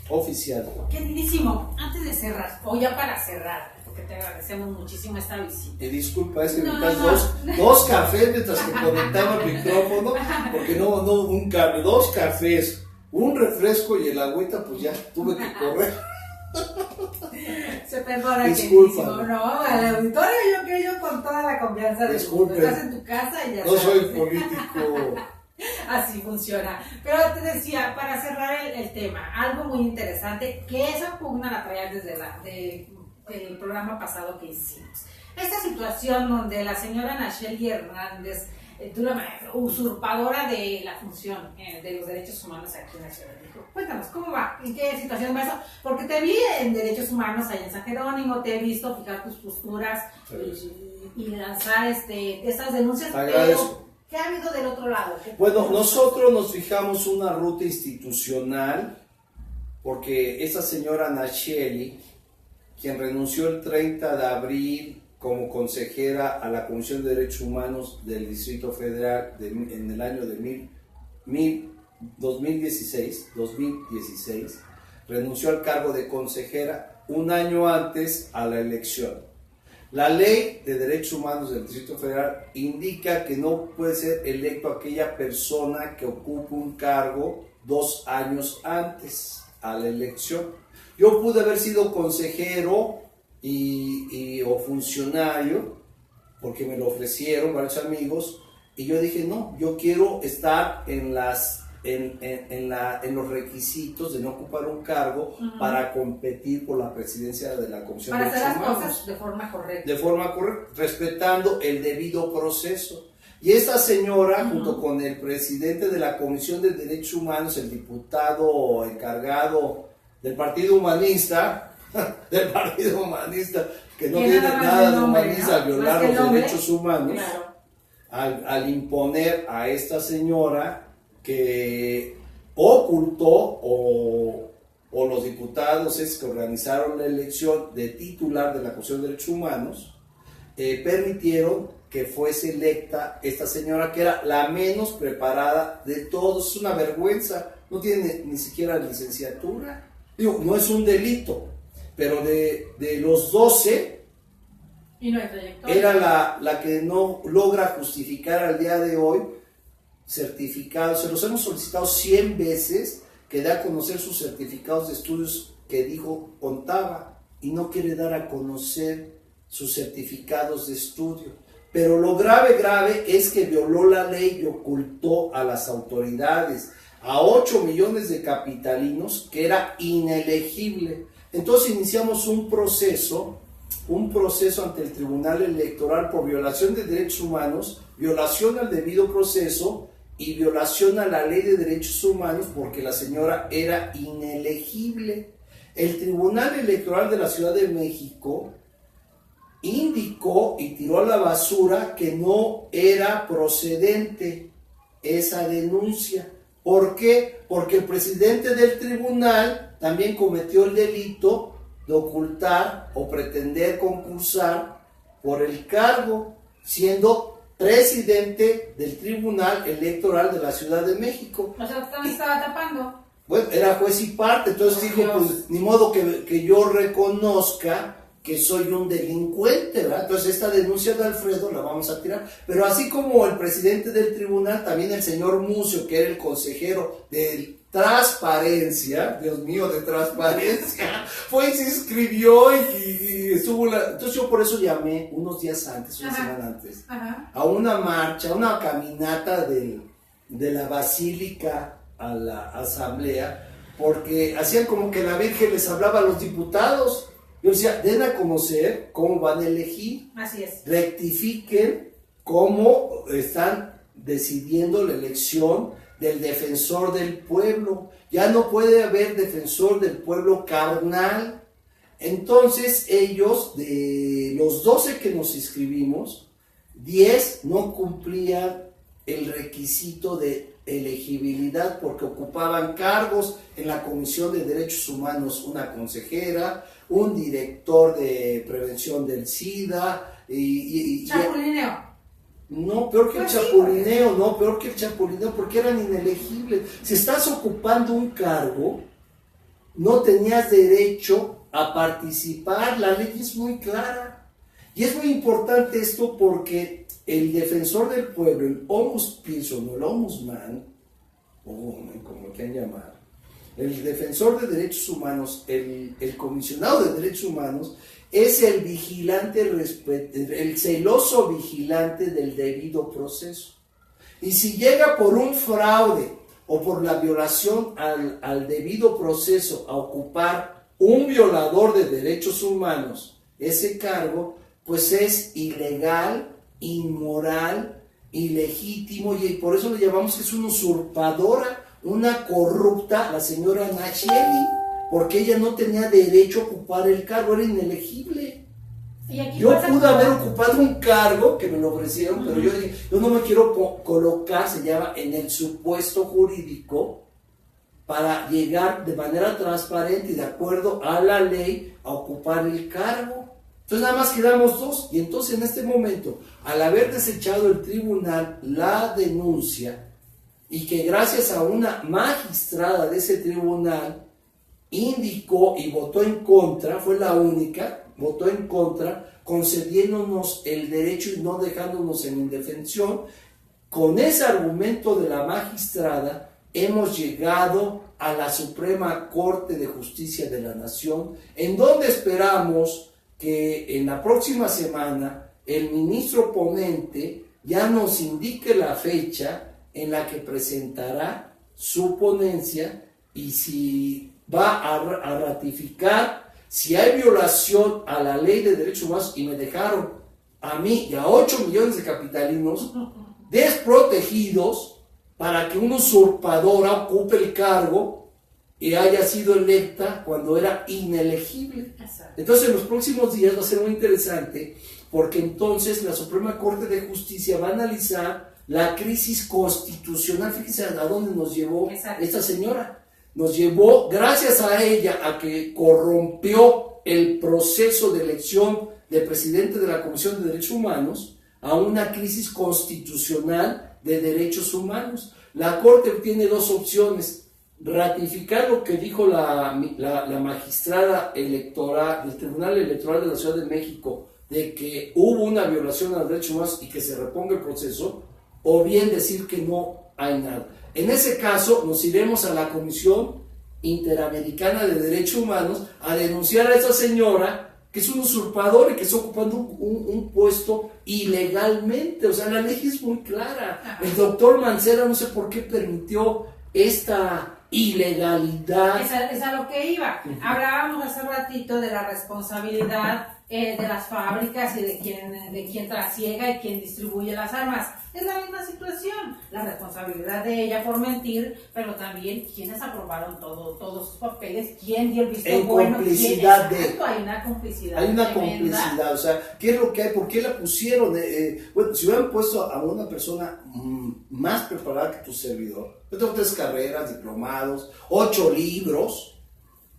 Oficial. Queridísimo, antes de cerrar, o ya para cerrar, porque te agradecemos muchísimo esta visita. Y disculpa, es que me das dos cafés mientras que conectaba el micrófono, porque no, un café, dos cafés, un refresco y el agüita, pues ya tuve que correr. Se perdona, disculpa. No, al auditorio yo con toda la confianza del mundo. Estás en tu casa y ya no soy político. Así funciona. Pero te decía, para cerrar el tema, algo muy interesante, que esa pugna la traía desde el programa pasado que hicimos. Esta situación donde la señora Nacheli Hernández, de una manera usurpadora de la función de los derechos humanos aquí en la Ciudad de México. Cuéntanos, ¿cómo va? ¿En qué situación va eso? Porque te vi en Derechos Humanos allá en San Jerónimo, te he visto fijar tus posturas y lanzar estas denuncias. Agradezco. Pero, ¿qué ha habido del otro lado? Bueno, nosotros nos fijamos una ruta institucional porque esa señora Nacheli, quien renunció el 30 de abril como consejera a la Comisión de Derechos Humanos del Distrito Federal en el año de 2016, renunció al cargo de consejera un año antes a la elección. La Ley de Derechos Humanos del Distrito Federal indica que no puede ser electo aquella persona que ocupe un cargo 2 años antes a la elección. Yo pude haber sido consejero o funcionario, porque me lo ofrecieron varios amigos, y yo dije, no, yo quiero estar en los requisitos de no ocupar un cargo para competir por la presidencia de la Comisión de Derechos Humanos. Para hacer las cosas de forma correcta. De forma correcta, respetando el debido proceso. Y esta señora, junto con el presidente de la Comisión de Derechos Humanos, el diputado encargado del Partido Humanista, que no tiene nada de humanista al violar los derechos humanos, al imponer a esta señora que ocultó o los diputados que organizaron la elección de titular de la Comisión de Derechos Humanos, permitieron que fuese electa esta señora, que era la menos preparada de todos. Es una vergüenza, no tiene ni siquiera licenciatura. Digo, no es un delito, pero de los 12, y no hay trayectoria. Era la que no logra justificar al día de hoy certificados. Se los hemos solicitado 100 veces que dé a conocer sus certificados de estudios que dijo contaba, y no quiere dar a conocer sus certificados de estudio. Pero lo grave es que violó la ley y ocultó a las autoridades. a 8 millones de capitalinos que era inelegible. Entonces iniciamos un proceso ante el Tribunal Electoral por violación de derechos humanos, violación al debido proceso y violación a la ley de derechos humanos porque la señora era inelegible. El Tribunal Electoral de la Ciudad de México indicó y tiró a la basura que no era procedente esa denuncia. ¿Por qué? Porque el presidente del tribunal también cometió el delito de ocultar o pretender concursar por el cargo, siendo presidente del Tribunal Electoral de la Ciudad de México. O sea, también estaba tapando. Bueno, era juez y parte, entonces dijo, pues ni modo que yo reconozca que soy un delincuente, ¿verdad? Entonces esta denuncia de Alfredo la vamos a tirar. Pero así como el presidente del tribunal, también el señor Mucio, que era el consejero de transparencia, Dios mío, de transparencia, fue y se inscribió y estuvo Entonces yo por eso llamé unos días antes, una semana antes, a una marcha, a una caminata de la basílica a la asamblea, porque hacían como que la Virgen les hablaba a los diputados. Yo decía, den a conocer cómo van a elegir. Así es. Rectifiquen cómo están decidiendo la elección del defensor del pueblo. Ya no puede haber defensor del pueblo carnal. Entonces ellos, de los 12 que nos inscribimos, 10 no cumplían el requisito de elegibilidad porque ocupaban cargos en la Comisión de Derechos Humanos, una consejera, un director de prevención del SIDA chapulineo. No, peor que el chapulineo, peor que el chapulineo, porque eran inelegibles. Si estás ocupando un cargo, no tenías derecho a participar, la ley es muy clara. Y es muy importante esto porque el defensor del pueblo, el ombudsperson o el ombudsman, o como lo quieran llamar, el defensor de derechos humanos, el comisionado de derechos humanos, es el vigilante, el celoso vigilante del debido proceso. Y si llega por un fraude o por la violación al debido proceso a ocupar un violador de derechos humanos ese cargo, pues es ilegal, inmoral, ilegítimo, y por eso le llamamos que es una usurpadora, una corrupta, la señora Nachieli, porque ella no tenía derecho a ocupar el cargo, era inelegible. Yo pude haber ocupado un cargo que me lo ofrecieron, pero yo dije, yo no me quiero colocar, se llama, en el supuesto jurídico para llegar de manera transparente y de acuerdo a la ley a ocupar el cargo. Entonces nada más quedamos 2, y entonces en este momento, al haber desechado el tribunal la denuncia, y que gracias a una magistrada de ese tribunal indicó y votó en contra, fue la única, votó en contra, concediéndonos el derecho y no dejándonos en indefensión, con ese argumento de la magistrada hemos llegado a la Suprema Corte de Justicia de la Nación, en donde esperamos que en la próxima semana el ministro ponente ya nos indique la fecha en la que presentará su ponencia y si va a ratificar si hay violación a la ley de derechos humanos, y me dejaron a mí y a 8 millones de capitalinos desprotegidos para que una usurpadora ocupe el cargo y haya sido electa cuando era inelegible. Entonces en los próximos días va a ser muy interesante, porque entonces la Suprema Corte de Justicia va a analizar la crisis constitucional. Fíjense a dónde nos llevó esta señora. Nos llevó, gracias a ella, a que corrompió el proceso de elección del presidente de la Comisión de Derechos Humanos, a una crisis constitucional de derechos humanos. La Corte tiene 2 opciones: ratificar lo que dijo la magistrada electoral del Tribunal Electoral de la Ciudad de México, de que hubo una violación a los derechos humanos y que se reponga el proceso, o bien decir que no hay nada. En ese caso nos iremos a la Comisión Interamericana de Derechos Humanos a denunciar a esa señora que es un usurpador y que está ocupando un puesto ilegalmente. O sea, la ley es muy clara. El doctor Mancera no sé por qué permitió esta ilegalidad. Es a lo que iba. Hablábamos hace ratito de la responsabilidad de las fábricas y de quién trasiega y quién distribuye las armas. Es la misma situación. La responsabilidad de ella por mentir, pero también quiénes aprobaron todos sus papeles, quién dio el visto En bueno. complicidad Hay una complicidad. Hay una tremenda. complicidad, o sea, ¿qué es lo que hay? ¿Por qué la pusieron? Bueno, si hubieran puesto a una persona más preparada que tu servidor, yo tengo 3 carreras, diplomados, 8 libros,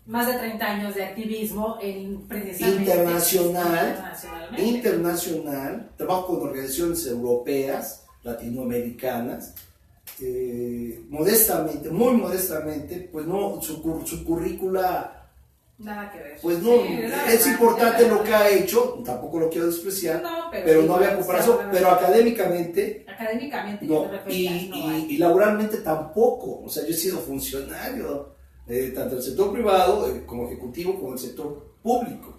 Más de 30 años de activismo precisamente internacional, trabajo con organizaciones europeas, latinoamericanas, modestamente, muy modestamente, pues no, su currícula... Nada que ver. Pues no, Sí, es importante lo que ha hecho, tampoco lo quiero despreciar, no, pero sí, no había comparación, pero académicamente no, no, y laboralmente tampoco. O sea, yo he sido funcionario, tanto del sector privado como ejecutivo como el sector público.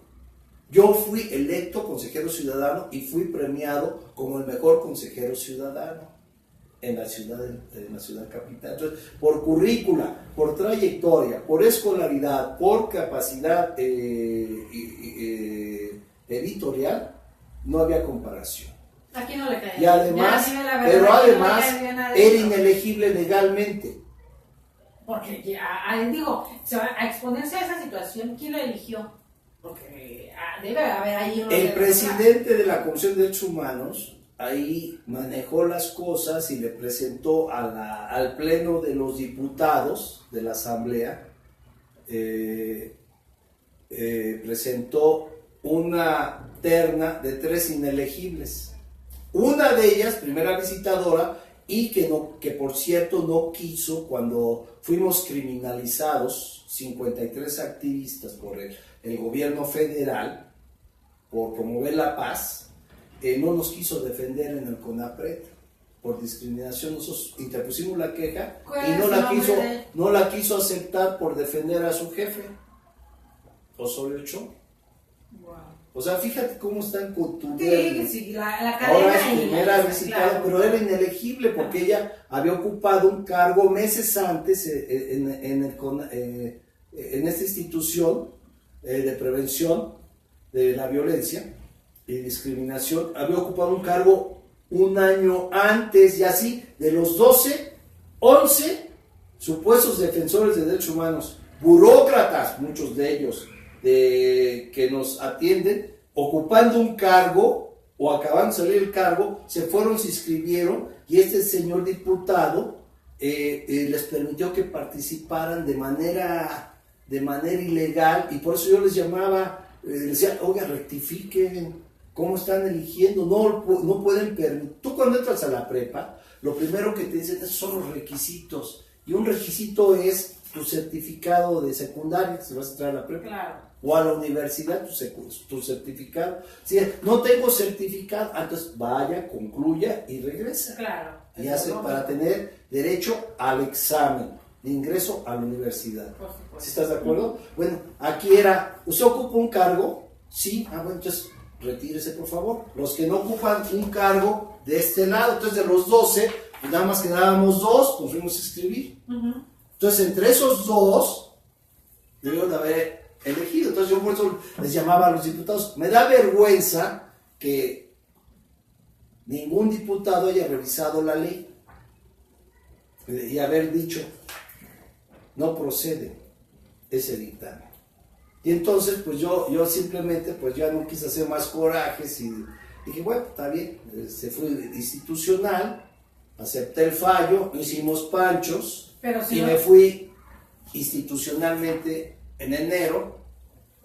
Yo fui electo consejero ciudadano y fui premiado como el mejor consejero ciudadano en la ciudad capital. Entonces, por currícula, por trayectoria, por escolaridad, por capacidad editorial, no había comparación. Aquí no le cae. Y además, pero además era inelegible legalmente. Porque digo, a exponerse a esa situación, ¿quién lo eligió? Porque debe haber ahí el presidente de la Comisión de Derechos Humanos ahí manejó las cosas y le presentó al Pleno de los Diputados de la Asamblea, presentó una terna de 3 inelegibles. Una de ellas, primera visitadora, y que por cierto no quiso, cuando fuimos criminalizados, 53 activistas por el gobierno federal, por promover la paz, no nos quiso defender en el CONAPRED por discriminación. Nosotros interpusimos la queja y no la quiso aceptar por defender a su jefe, Osorio Chong. Wow. O sea, fíjate cómo están contundentes. Sí, la cadena. Ahora es primera visitada, claro, pero era inelegible porque ella había ocupado un cargo meses antes en esta institución de prevención de la violencia y discriminación. Había ocupado un cargo un año antes, y así, de los 11 supuestos defensores de derechos humanos, burócratas, muchos de ellos, que nos atienden, ocupando un cargo o acabando de salir el cargo, se fueron, se inscribieron, y este señor diputado les permitió que participaran de manera ilegal, y por eso yo les llamaba, les decía, oiga, rectifiquen, ¿cómo están eligiendo? No pueden permitir. Tú cuando entras a la prepa, lo primero que te dicen, esos son los requisitos, y un requisito es tu certificado de secundaria, si vas a entrar a la prepa, claro, o a la universidad, tu certificado. Si no tengo certificado, entonces vaya, concluya y regresa. Claro. Y hace para tener derecho al examen de ingreso a la universidad. ¿Sí estás de acuerdo? Bueno, aquí era, ¿usted ocupa un cargo? Sí, bueno, entonces retírese por favor. Los que no ocupan un cargo de este lado, entonces de los 12, pues nada más quedábamos 2, nos fuimos a inscribir. Entonces entre esos 2, debieron de haber elegido. Entonces yo por eso les llamaba a los diputados. Me da vergüenza que ningún diputado haya revisado la ley y haber dicho, no procede ese dictamen. Y entonces pues yo simplemente pues ya no quise hacer más corajes y dije, bueno, está bien, se fue institucional, acepté el fallo, hicimos panchos, pero si me fui institucionalmente en enero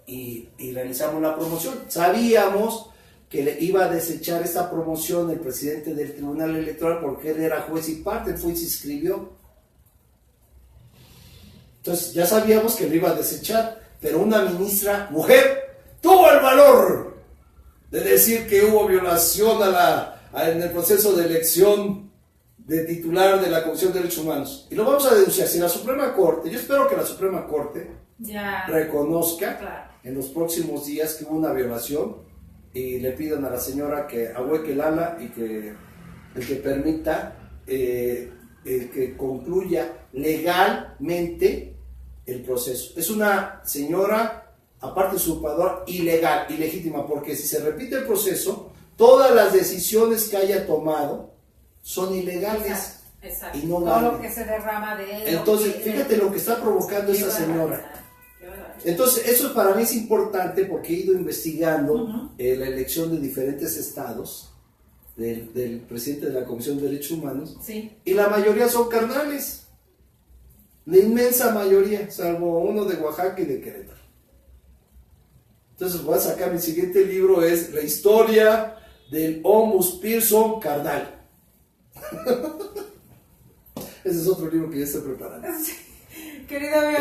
y realizamos la promoción. Sabíamos que le iba a desechar esta promoción el presidente del Tribunal Electoral porque él era juez y parte, él fue y se inscribió. Entonces ya sabíamos que lo iba a desechar, pero una ministra, mujer, tuvo el valor de decir que hubo violación en el proceso de elección de titular de la Comisión de Derechos Humanos. Y lo vamos a denunciar. Si la Suprema Corte, yo espero que la Suprema Corte reconozca en los próximos días que hubo una violación y le pidan a la señora que ahueque el ala y que permita que concluya legalmente el proceso. Es una señora, aparte usurpadora, ilegal, ilegítima, porque si se repite el proceso, todas las decisiones que haya tomado son ilegales. Exacto. Y no todo valen. lo que se derrama de él. Entonces, fíjate lo que está provocando esta señora. Entonces, eso para mí es importante porque he ido investigando la elección de diferentes estados del presidente de la Comisión de Derechos Humanos, sí, y la mayoría son carnales. La inmensa mayoría, salvo uno de Oaxaca y de Querétaro. Entonces voy a sacar mi siguiente libro, es La historia del Homus Pearson carnal. Ese es otro libro que ya estoy preparando. Querido amigo,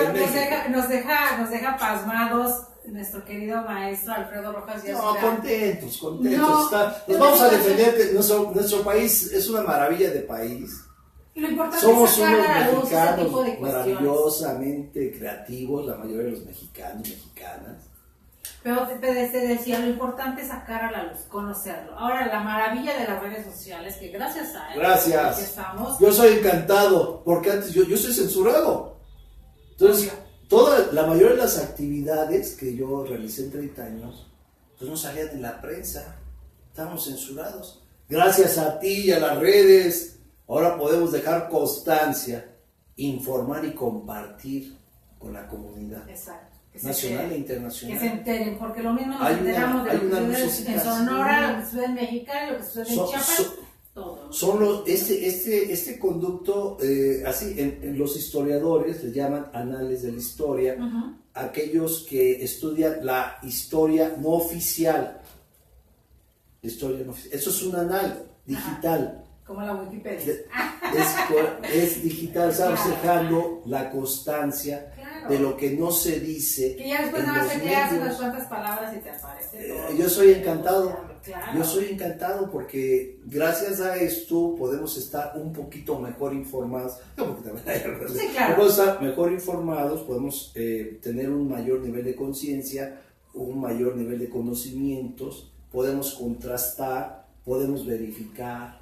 nos deja pasmados nuestro querido maestro Alfredo Rojas Díaz. No, contentos. No, nos vamos a defender que nuestro país es una maravilla de país. Lo importante Somos es sacar unos a la luz ese tipo mexicanos de cuestiones. maravillosamente creativos, la mayoría de los mexicanos, mexicanas. Pero te decía, lo importante es sacar a la luz, conocerlo. Ahora, la maravilla de las redes sociales, que gracias a él, Gracias. que estamos... Yo soy encantado, porque antes yo soy censurado. Entonces, la mayoría de las actividades que yo realicé en 30 años, pues no salían en la prensa, estábamos censurados. Gracias a ti y a las redes, ahora podemos dejar constancia, informar y compartir con la comunidad. Exacto. Nacional e internacional. Que se enteren, porque lo mismo nos enteramos de lo que sucede en Sonora, lo que sucede en Mexicali, lo que sucede en Chiapas, todo. Son este conducto, así, en los historiadores le llaman anales de la historia, aquellos que estudian la historia no oficial. Eso es un anal digital. Como la Wikipedia. Es digital, estamos dejando la constancia de lo que no se dice. Que ya después nada más te quedas unas cuantas palabras y te aparece todo. Yo soy encantado. Claro. Yo soy encantado porque gracias a esto podemos estar un poquito mejor informados. No, porque también sí, claro. Podemos estar mejor informados, podemos tener un mayor nivel de conciencia, un mayor nivel de conocimientos, podemos contrastar, podemos verificar,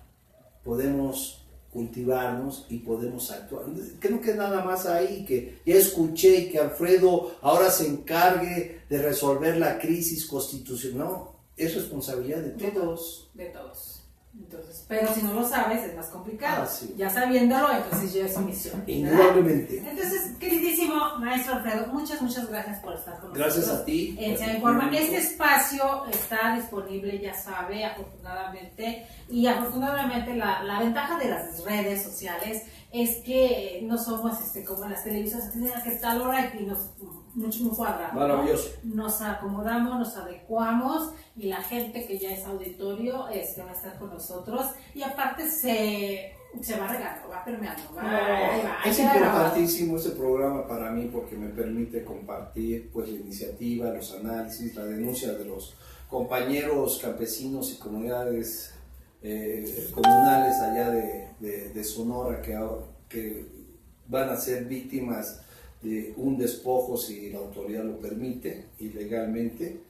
podemos cultivarnos y podemos actuar. Creo que nada más ahí, que ya escuché y que Alfredo ahora se encargue de resolver la crisis constitucional. No, es responsabilidad de todos. De todos. Entonces, pero si no lo sabes es más complicado. Sí. Ya sabiéndolo, entonces ya es su misión. Indudablemente. Entonces, queridísimo maestro Alfredo, muchas gracias por estar con nosotros. Gracias a ti. En Se Informa. Este espacio está disponible, ya sabe, afortunadamente. Y afortunadamente la ventaja de las redes sociales es que no somos como en las televisoras, que tal hora y nos mucho cuadrado. Maravilloso. ¿No? Nos acomodamos, nos adecuamos y la gente que ya es auditorio va a estar con nosotros y aparte se va regando, va permeando. Es importantísimo este programa para mí porque me permite compartir pues, la iniciativa, los análisis, la denuncia de los compañeros campesinos y comunidades comunales allá de Sonora que van a ser víctimas de un despojo si la autoridad lo permite ilegalmente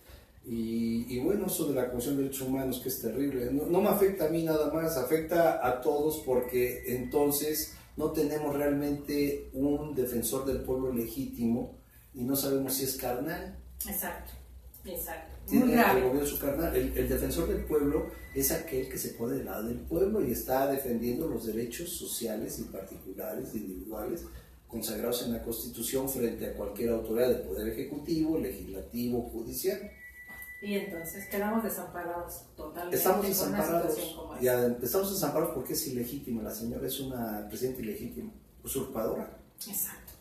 y bueno, eso de la Comisión de Derechos Humanos que es terrible, no me afecta a mí nada más, afecta a todos porque entonces no tenemos realmente un defensor del pueblo legítimo y no sabemos si es carnal. Exacto. Muy grave. El gobierno su carnal. El defensor del pueblo es aquel que se pone del lado del pueblo y está defendiendo los derechos sociales y particulares, individuales, consagrados en la Constitución frente a cualquier autoridad del Poder Ejecutivo, Legislativo, Judicial. Y entonces quedamos desamparados totalmente. Estamos desamparados. Estamos desamparados porque es ilegítima. La señora es una presidenta ilegítima, usurpadora. Exacto.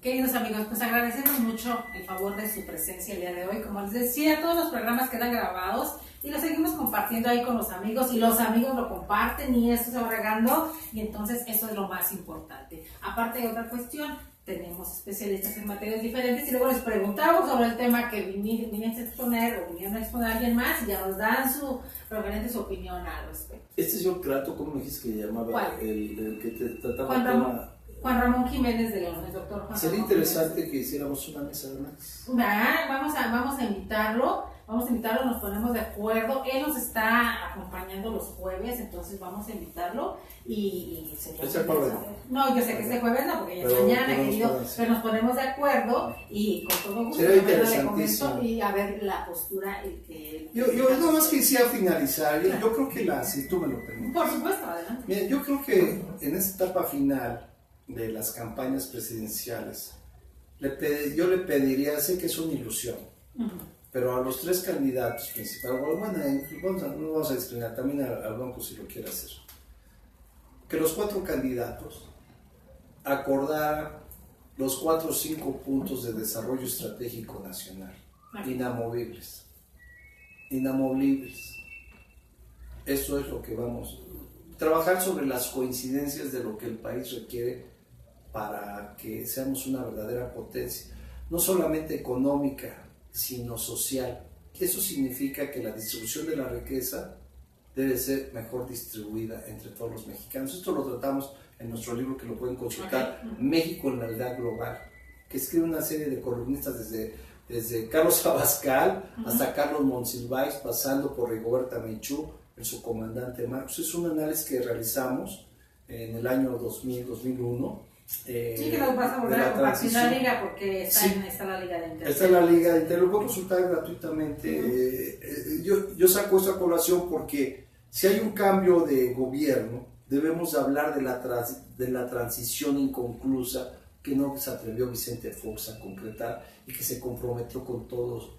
Queridos amigos, pues agradecemos mucho el favor de su presencia el día de hoy. Como les decía, todos los programas quedan grabados y los seguimos compartiendo ahí con los amigos y los amigos lo comparten y esto se va regando y entonces eso es lo más importante. Aparte de otra cuestión, tenemos especialistas en materias diferentes y luego les preguntamos sobre el tema que vinieron a exponer o vinieron a exponer a alguien más y ya nos dan su referente, su opinión al respecto. Este es yo trato, ¿cómo me dijiste que llamaba? ¿Cuál? El que te trataba el tema. Juan Ramón Jiménez de León, el doctor Juan Sería Ramón interesante Jiménez. que hiciéramos una mesa de análisis. Vamos a invitarlo, vamos a invitarlo, nos ponemos de acuerdo. Él nos está acompañando los jueves, entonces vamos a invitarlo y sería ¿Este jueves? No, yo sé que este jueves no, porque ya es Pero, mañana, ¿cómo querido, nos pero nos ponemos de acuerdo y con todo gusto sería yo le interesantísimo. comento y a ver la postura que Yo nada más quisiera finalizar, yo creo que si tú me lo permites. por supuesto, adelante. Mira, yo creo que en esta etapa final de las campañas presidenciales, yo le pediría, sé que es una ilusión, pero a los tres candidatos principales, bueno, no vamos a discriminar, también al Bronco si lo quiere hacer, que los 4 candidatos acordaran los 4 o 5 puntos de desarrollo estratégico nacional, inamovibles. Esto es lo que vamos a trabajar sobre las coincidencias de lo que el país requiere para que seamos una verdadera potencia, no solamente económica, sino social. Eso significa que la distribución de la riqueza debe ser mejor distribuida entre todos los mexicanos. Esto lo tratamos en nuestro libro, que lo pueden consultar, México en la Aldea Global, que escribe una serie de columnistas desde Carlos Abascal hasta Carlos Monsiváis, pasando por Rigoberta Menchú, el subcomandante Marcos. Es un análisis que realizamos en el año 2000-2001. Sí, que nos vas a volver a compartir la liga porque está la liga de Inter. Está la liga de Inter, lo puedo consultar gratuitamente. Yo saco esta colación porque si hay un cambio de gobierno, debemos hablar de la transición inconclusa que no se atrevió Vicente Fox a concretar y que se comprometió con todos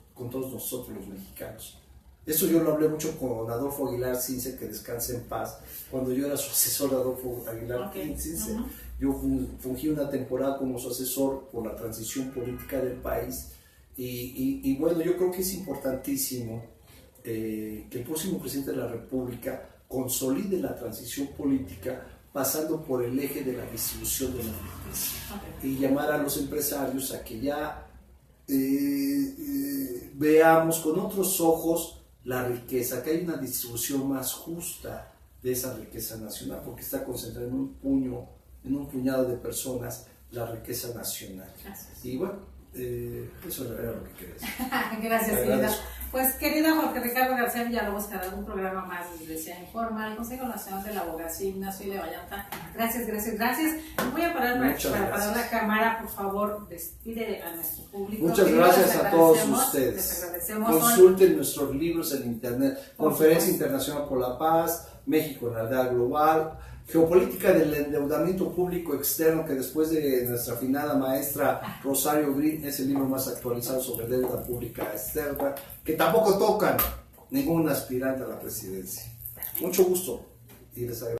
nosotros los mexicanos. Eso yo lo hablé mucho con Adolfo Aguilar Cince, que descanse en paz. Cuando yo era su asesor, Adolfo Aguilar Cince, yo fungí una temporada como su asesor por la transición política del país. Y bueno, yo creo que es importantísimo que el próximo presidente de la República consolide la transición política pasando por el eje de la distribución de la riqueza y llamar a los empresarios a que ya veamos con otros ojos la riqueza, que hay una distribución más justa de esa riqueza nacional, porque está concentrada en un puñado de personas la riqueza nacional. Gracias. Y bueno, eso era lo que quería decir. Gracias, querida. Pues, querido Jorge Ricardo García Villalobos, que hará un programa más de Iglesia Informa, el Consejo Nacional de la Abogacía Ignacio Ile Vallarta. Gracias. Voy a parar para parar la cámara, por favor, despide a nuestro público. Muchas gracias a todos ustedes. Les agradecemos. Consulten nuestros libros en internet. Conferencia Internacional por la Paz, México en la Aldea Global, Geopolítica del endeudamiento público externo, que después de nuestra finada maestra Rosario Green es el libro más actualizado sobre deuda pública externa, que tampoco tocan ningún aspirante a la presidencia. Mucho gusto y les agradezco.